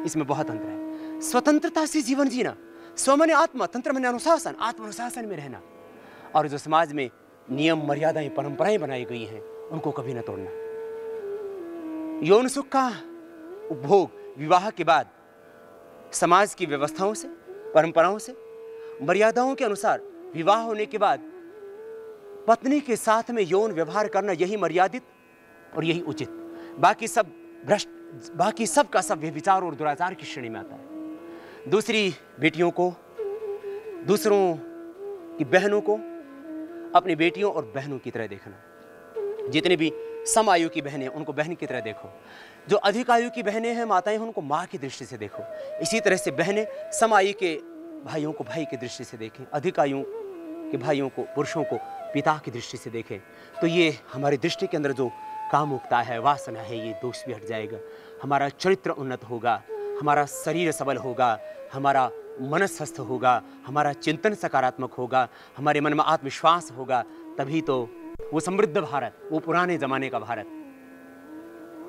इसमें बहुत अंतर है। स्वतंत्रता से जीवन जीना, स्व माने आत्मा, तंत्र माने अनुशासन, आत्म अनुशासन में रहना, और जो समाज में नियम मर्यादाएं परंपराएं बनाई गई हैं उनको कभी न तोड़ना। यौन सुख का उपभोग विवाह के बाद समाज की व्यवस्थाओं से, परंपराओं से, मर्यादाओं के अनुसार विवाह होने के बाद पत्नी के साथ में यौन व्यवहार करना, यही मर्यादित और यही उचित। बाकी सब भ्रष्ट, बाकी सब का सब व्यभिचार और दुराचार की श्रेणी में आता है। दूसरी बेटियों को, दूसरों की बहनों को अपनी बेटियों और बहनों की तरह देखना। जितने भी सम आयु की बहनें, उनको बहन की तरह देखो। जो अधिक आयु की बहनें हैं, माताएं, उनको माँ की दृष्टि से देखो। इसी तरह से बहनें सम आयु के भाइयों को भाई की दृष्टि से देखें, अधिक आयु के भाइयों को, पुरुषों को पिता की दृष्टि से देखें। तो ये हमारी दृष्टि के अंदर जो कामुकता है, वासना है, ये दोष भी हट जाएगा। हमारा चरित्र उन्नत होगा, हमारा शरीर सबल होगा, हमारा मन स्वस्थ होगा, हमारा चिंतन सकारात्मक होगा, हमारे मन में आत्मविश्वास होगा। तभी तो वो समृद्ध भारत, वो पुराने जमाने का भारत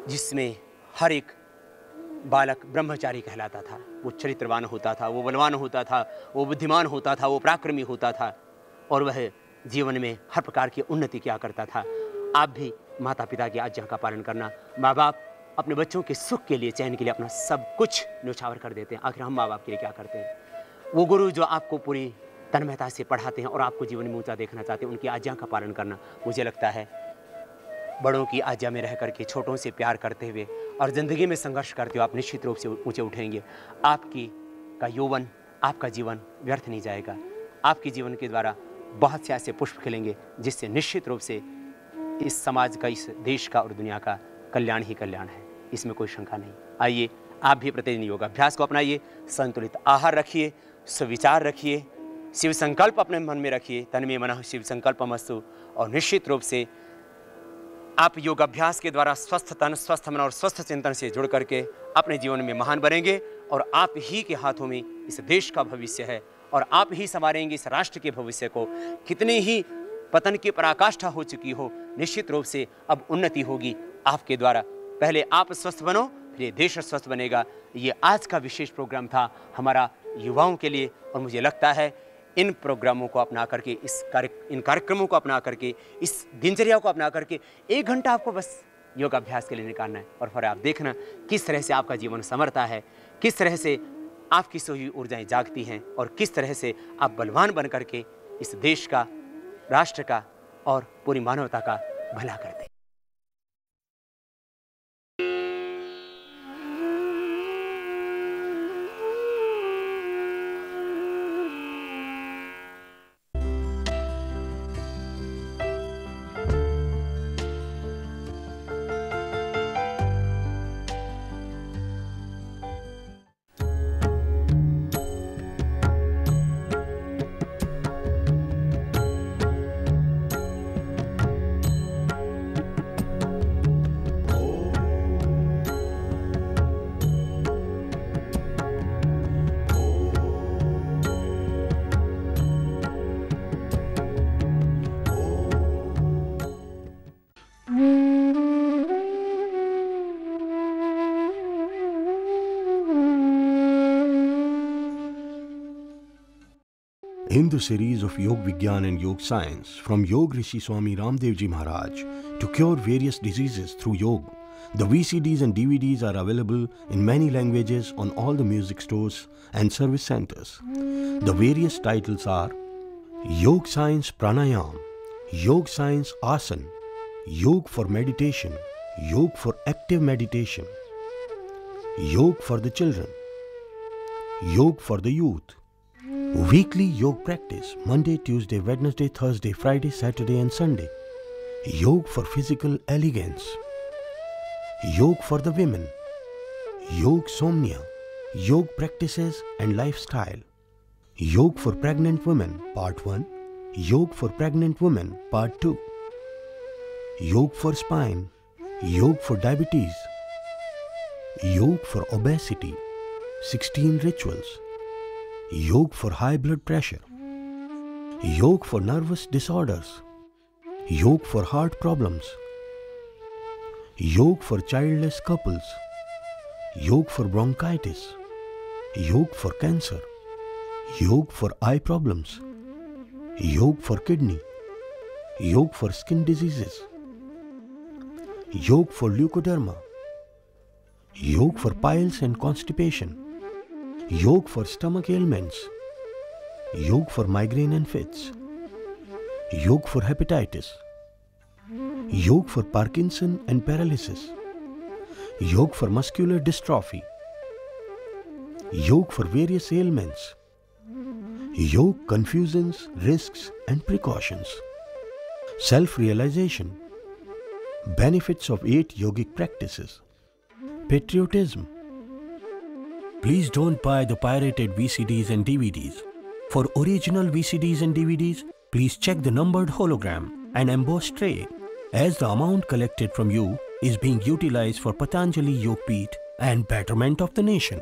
जिसमें हर एक बालक ब्रह्मचारी कहलाता था, वो चरित्रवान होता था, वो बलवान होता था, वो बुद्धिमान होता था, वो पराक्रमी होता था, और वह जीवन में हर प्रकार की उन्नति किया करता था। आप भी माता पिता की आज्ञा का पालन करना। माँ बाप अपने बच्चों के सुख के लिए, चैन के लिए अपना सब कुछ न्यौछावर कर देते हैं। आखिर हम माँ बाप के लिए क्या करते हैं? वो गुरु जो आपको पूरी तन्मयता से पढ़ाते हैं और आपको जीवन में ऊंचा देखना चाहते हैं, उनकी आज्ञा का पालन करना। मुझे लगता है बड़ों की आज्ञा में रह करके, छोटों से प्यार करते हुए और ज़िंदगी में संघर्ष करते हुए आप निश्चित रूप से ऊंचे उठेंगे। आपकी का यौवन, आपका जीवन व्यर्थ नहीं जाएगा। आपके जीवन के द्वारा बहुत से ऐसे पुष्प खिलेंगे जिससे निश्चित रूप से इस समाज का, इस देश का और दुनिया का कल्याण ही कल्याण है, इसमें कोई शंका नहीं। आइए आप भी प्रतिदिन योगाभ्यास को अपनाइए, संतुलित आहार रखिए, सुविचार रखिए, शिव संकल्प अपने मन में रखिए, तन में मनः शिव संकल्पमस्तु। और निश्चित रूप से आप योगाभ्यास के द्वारा स्वस्थ तन, स्वस्थ मन और स्वस्थ चिंतन से जुड़ करके अपने जीवन में महान बनेंगे, और आप ही के हाथों में इस देश का भविष्य है, और आप ही संवारेंगे इस राष्ट्र के भविष्य को। कितनी ही पतन की पराकाष्ठा हो चुकी हो, निश्चित रूप से अब उन्नति होगी आपके द्वारा। पहले आप स्वस्थ बनो, फिर ये देश स्वस्थ बनेगा। ये आज का विशेष प्रोग्राम था हमारा युवाओं के लिए, और मुझे लगता है इन प्रोग्रामों को अपना करके, इन कार्यक्रमों को अपना करके, इस दिनचर्या को अपना करके 1 घंटा आपको बस योगाभ्यास के लिए निकालना है। और फिर आप देखना किस तरह से आपका जीवन संवरता है, किस तरह से आपकी सोई ऊर्जाएं जागती हैं और किस तरह से आप बलवान बन करके इस देश का, राष्ट्र का और पूरी मानवता का भला करते हैं। In the series of Yog Vigyan and Yog Science, from Yog Rishi Swami Ramdev Ji Maharaj to cure various diseases through yoga, the VCDs and DVDs are available in many languages on all the music stores and service centers. The various titles are Yog Science Pranayam, Yog Science Asan, Yog for Meditation, Yog for Active Meditation, Yog for the Children, Yog for the Youth. Weekly yoga practice, Monday, Tuesday, Wednesday, Thursday, Friday, Saturday and Sunday. Yoga for physical elegance. Yoga for the women. Yoga Somnia. Yoga practices and lifestyle. Yoga for pregnant women, Part 1. Yoga for pregnant women, Part 2. Yoga for spine. Yoga for diabetes. Yoga for obesity. 16 rituals. Yoga for high blood pressure. Yoga for nervous disorders. Yoga for heart problems. Yoga for childless couples. Yoga for bronchitis. Yoga for cancer. Yoga for eye problems. Yoga for kidney. Yoga for skin diseases. Yoga for leukoderma. Yoga for piles and constipation. Yoga for stomach ailments. Yoga for migraine and fits. Yoga for hepatitis. Yoga for Parkinson and paralysis. Yoga for muscular dystrophy. Yoga for various ailments. Yoga confusions, risks and precautions. Self-realization. Benefits of 8 yogic practices. Patriotism. Please don't buy the pirated VCDs and DVDs. For original VCDs and DVDs, please check the numbered hologram and embossed tray, as the amount collected from you is being utilized for Patanjali Yogpeeth and betterment of the nation.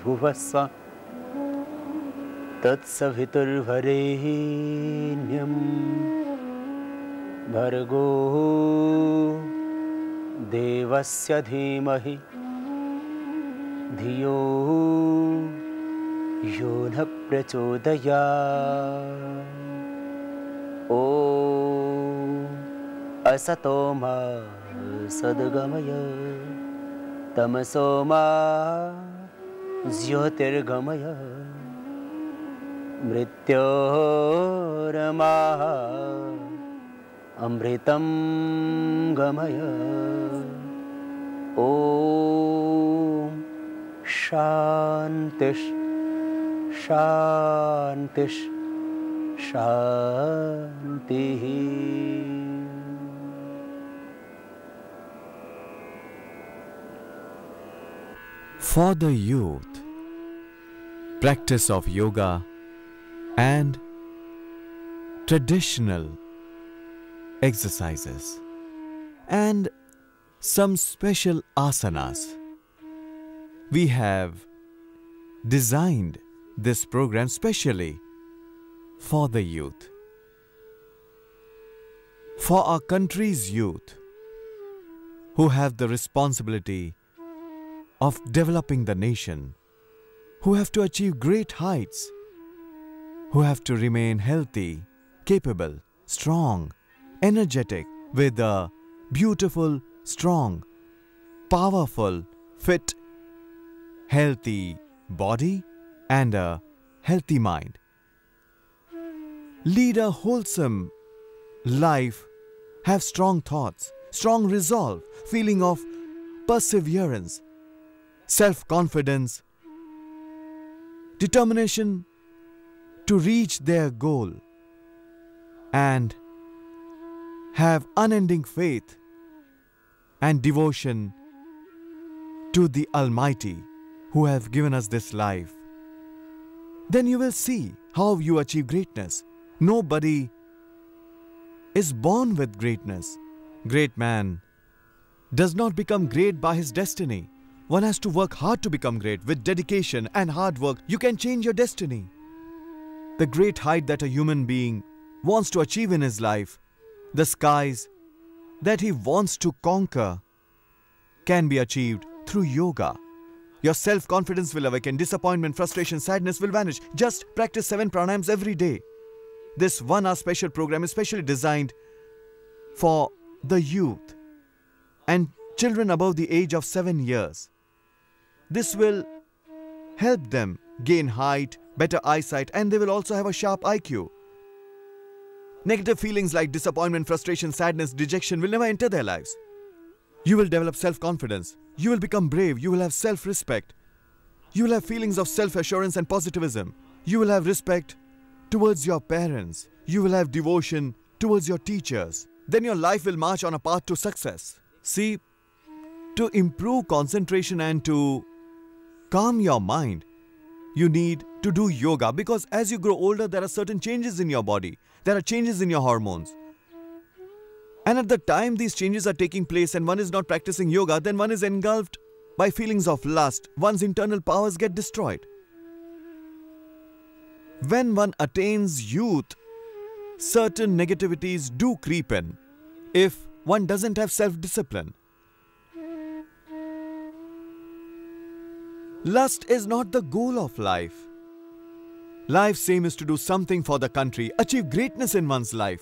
भूर्भुवस्सुः तत्सवितुर्वरेण्यं भर्गो देवस्य धीमहि धियो यो न प्रचोदयात्। ॐ असतो मा सद्गमय तमसो मा ज्योतिर्गमय मृत्योर्मा अमृतं गमय। ॐ शान्तिः शान्तिः शान्तिः। For the youth, practice of yoga and traditional exercises and some special asanas. We have designed this program specially for the youth, for our country's youth who have the responsibility of developing the nation, who have to achieve great heights, who have to remain healthy, capable, strong, energetic, with a beautiful, strong, powerful, fit, healthy body and a healthy mind. Lead a wholesome life, have strong thoughts, strong resolve, feeling of perseverance, self-confidence, determination to reach their goal, and have unending faith and devotion to the Almighty who have given us this life. Then you will see how you achieve greatness. Nobody is born with greatness. Great man does not become great by his destiny. One has to work hard to become great. With dedication and hard work, you can change your destiny. The great height that a human being wants to achieve in his life, the skies that he wants to conquer, can be achieved through yoga. Your self-confidence will awaken, disappointment, frustration, sadness will vanish. Just practice 7 pranayams every day. This 1-hour special program is specially designed for the youth and children above the age of 7 years. This will help them gain height, better eyesight, and they will also have a sharp IQ. Negative feelings like disappointment, frustration, sadness, dejection will never enter their lives. You will develop self-confidence. You will become brave. You will have self-respect. You will have feelings of self-assurance and positivism. You will have respect towards your parents. You will have devotion towards your teachers. Then your life will march on a path to success. See, to improve concentration and to calm your mind, you need to do yoga, because as you grow older, there are certain changes in your body. There are changes in your hormones. And at the time these changes are taking place and one is not practicing yoga, then one is engulfed by feelings of lust. One's internal powers get destroyed. When one attains youth, certain negativities do creep in if one doesn't have self-discipline. Lust is not the goal of life. Life's aim is to do something for the country, achieve greatness in one's life.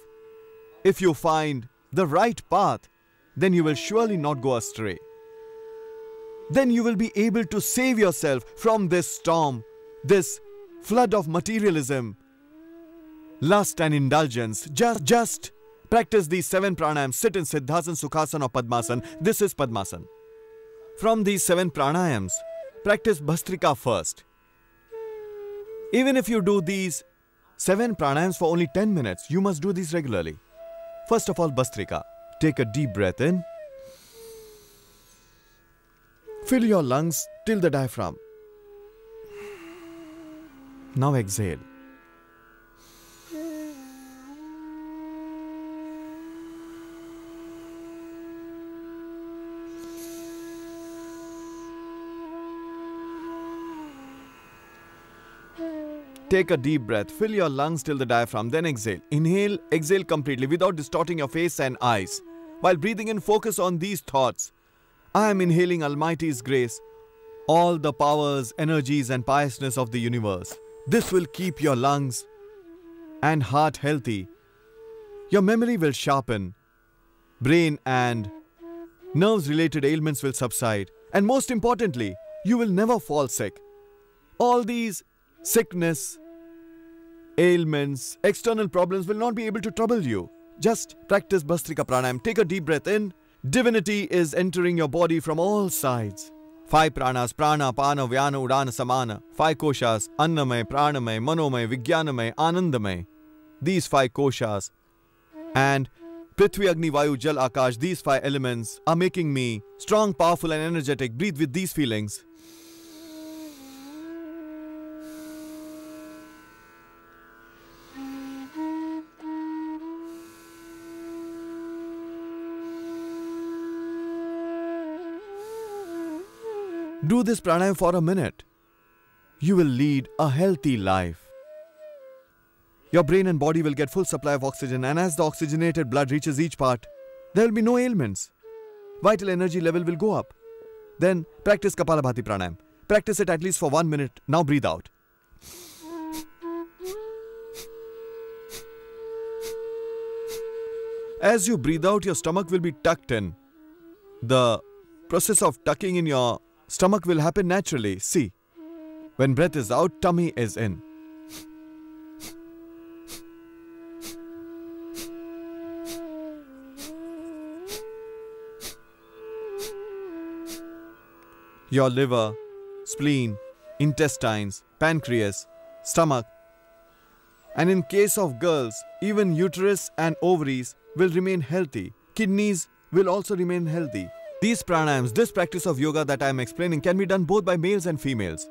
If you find the right path, then you will surely not go astray. Then you will be able to save yourself from this storm, this flood of materialism, lust and indulgence. Just practice these 7 pranayams. Sit in Siddhasana, Sukhasana or Padmasana. This is Padmasana. From these 7 pranayams, practice Bhastrika first. Even if you do these 7 pranayams for only 10 minutes, you must do these regularly. First of all, Bhastrika. Take a deep breath in. Fill your lungs till the diaphragm. Now exhale. Take a deep breath, fill your lungs till the diaphragm, then exhale. Inhale, exhale completely without distorting your face and eyes. While breathing in, focus on these thoughts. I am inhaling Almighty's grace. all the powers, energies, and piousness of the universe. This will keep your lungs and heart healthy. Your memory will sharpen, brain and nerves-related ailments will subside, and most importantly, you will never fall sick. All these sickness, ailments, external problems will not be able to trouble you. Just practice Bhastrika Pranayam. Take a deep breath in. Divinity is entering your body from all sides. 5 pranas, prana, pana, vyana, udana, samana. 5 koshas, annamay, pranamay, manomay, vijnanamay, anandamay. These 5 koshas and Prithvi, Agni, Vayu, Jal, Akash, these 5 elements are making me strong, powerful and energetic. Breathe with these feelings. Do this pranayam for a minute. You will lead a healthy life. Your brain and body will get full supply of oxygen, and as the oxygenated blood reaches each part, there will be no ailments. Vital energy level will go up. Then practice Kapalabhati Pranayam. Practice it at least for 1 minute. Now breathe out. As you breathe out, your stomach will be tucked in. The process of tucking in your stomach will happen naturally. See, when breath is out, tummy is in. Your liver, spleen, intestines, pancreas, stomach, and in case of girls, even uterus and ovaries will remain healthy. Kidneys will also remain healthy. These pranayams, this practice of yoga that I am explaining, can be done both by males and females.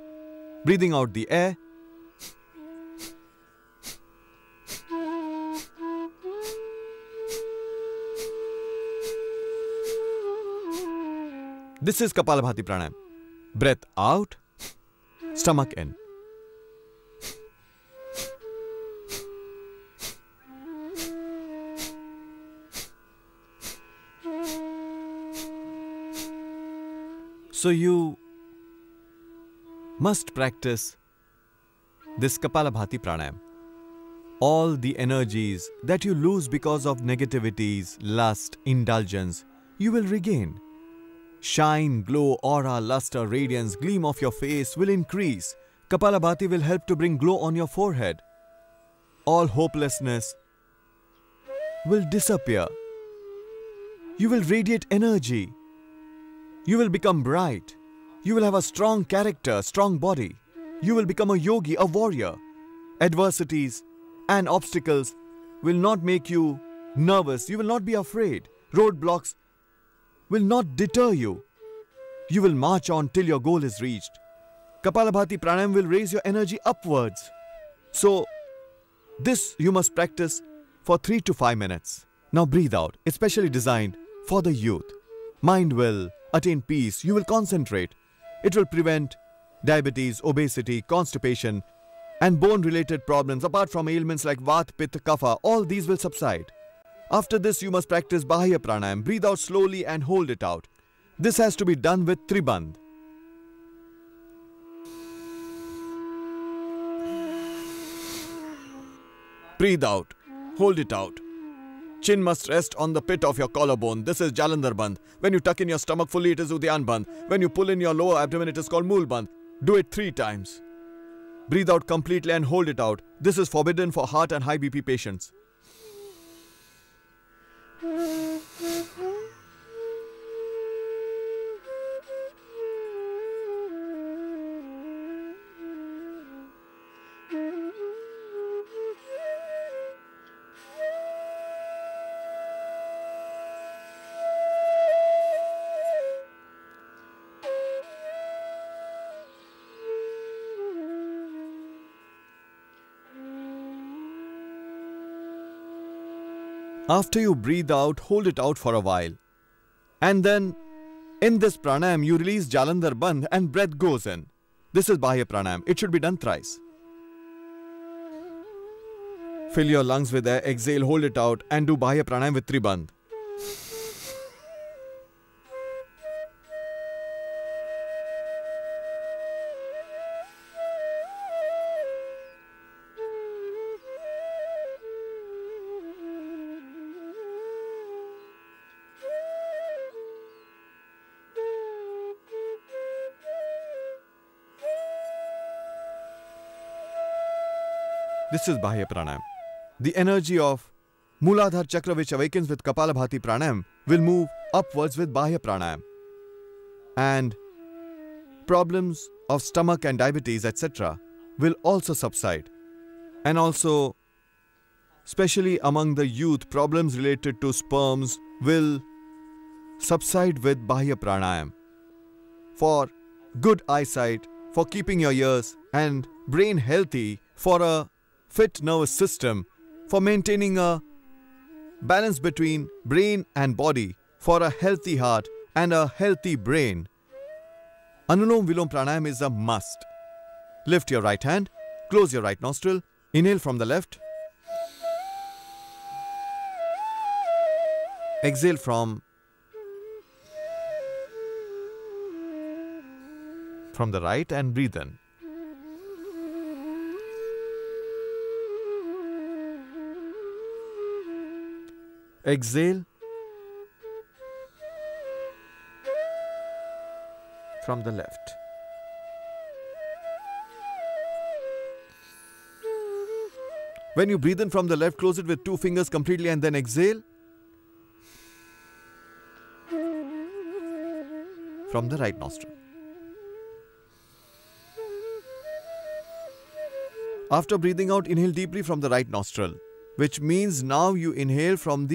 Breathing out the air. This is Kapalabhati Pranayam. Breath out, stomach in. So you must practice this Kapalabhati Pranayam. All the energies that you lose because of negativities, lust, indulgence, you will regain. Shine, glow, aura, luster, radiance, gleam of your face will increase. Kapalabhati will help to bring glow on your forehead. All hopelessness will disappear. You will radiate energy. You will become bright. You will have a strong character, strong body. You will become a yogi, a warrior. Adversities and obstacles will not make you nervous. You will not be afraid. Roadblocks will not deter you. You will march on till your goal is reached. Kapalabhati Pranayam will raise your energy upwards. So, this you must practice for 3 to 5 minutes. Now breathe out. It's specially designed for the youth. Mind will attain peace. You will concentrate. It will prevent diabetes, obesity, constipation, and bone-related problems. Apart from ailments like Vata, Pitta, Kapha, all these will subside. After this, you must practice Bahya Pranayam. Breathe out slowly and hold it out. This has to be done with Tribandh. Breathe out. Hold it out. Chin must rest on the pit of your collarbone. This is Jalandhar Bandh. When you tuck in your stomach fully, it is Udyan Bandh. When you pull in your lower abdomen, it is called Mool Bandh. Do it 3 times. Breathe out completely and hold it out. This is forbidden for heart and high BP patients. After you breathe out, hold it out for a while. And then, in this pranayam, you release Jalandhar Bandh and breath goes in. This is Bahya Pranayam. It should be done thrice. Fill your lungs with air, exhale, hold it out, and do Bahya Pranayam with Tribandh. This is Bahya Pranayam. The energy of Mooladhara Chakra, which awakens with Kapalabhati Pranayam, will move upwards with Bahya Pranayam. And problems of stomach and diabetes, etc., will also subside. And also, especially among the youth, problems related to sperms will subside with Bahya Pranayam. For good eyesight, for keeping your ears and brain healthy, for a fit nervous system, for maintaining a balance between brain and body, for a healthy heart and a healthy brain, Anulom Vilom Pranayam is a must. Lift your right hand, close your right nostril, inhale from the left, exhale from the right and breathe in. Exhale from the left. When you breathe in from the left, close it with 2 fingers completely and then exhale from the right nostril. After breathing out, inhale deeply from the right nostril, which means now you inhale from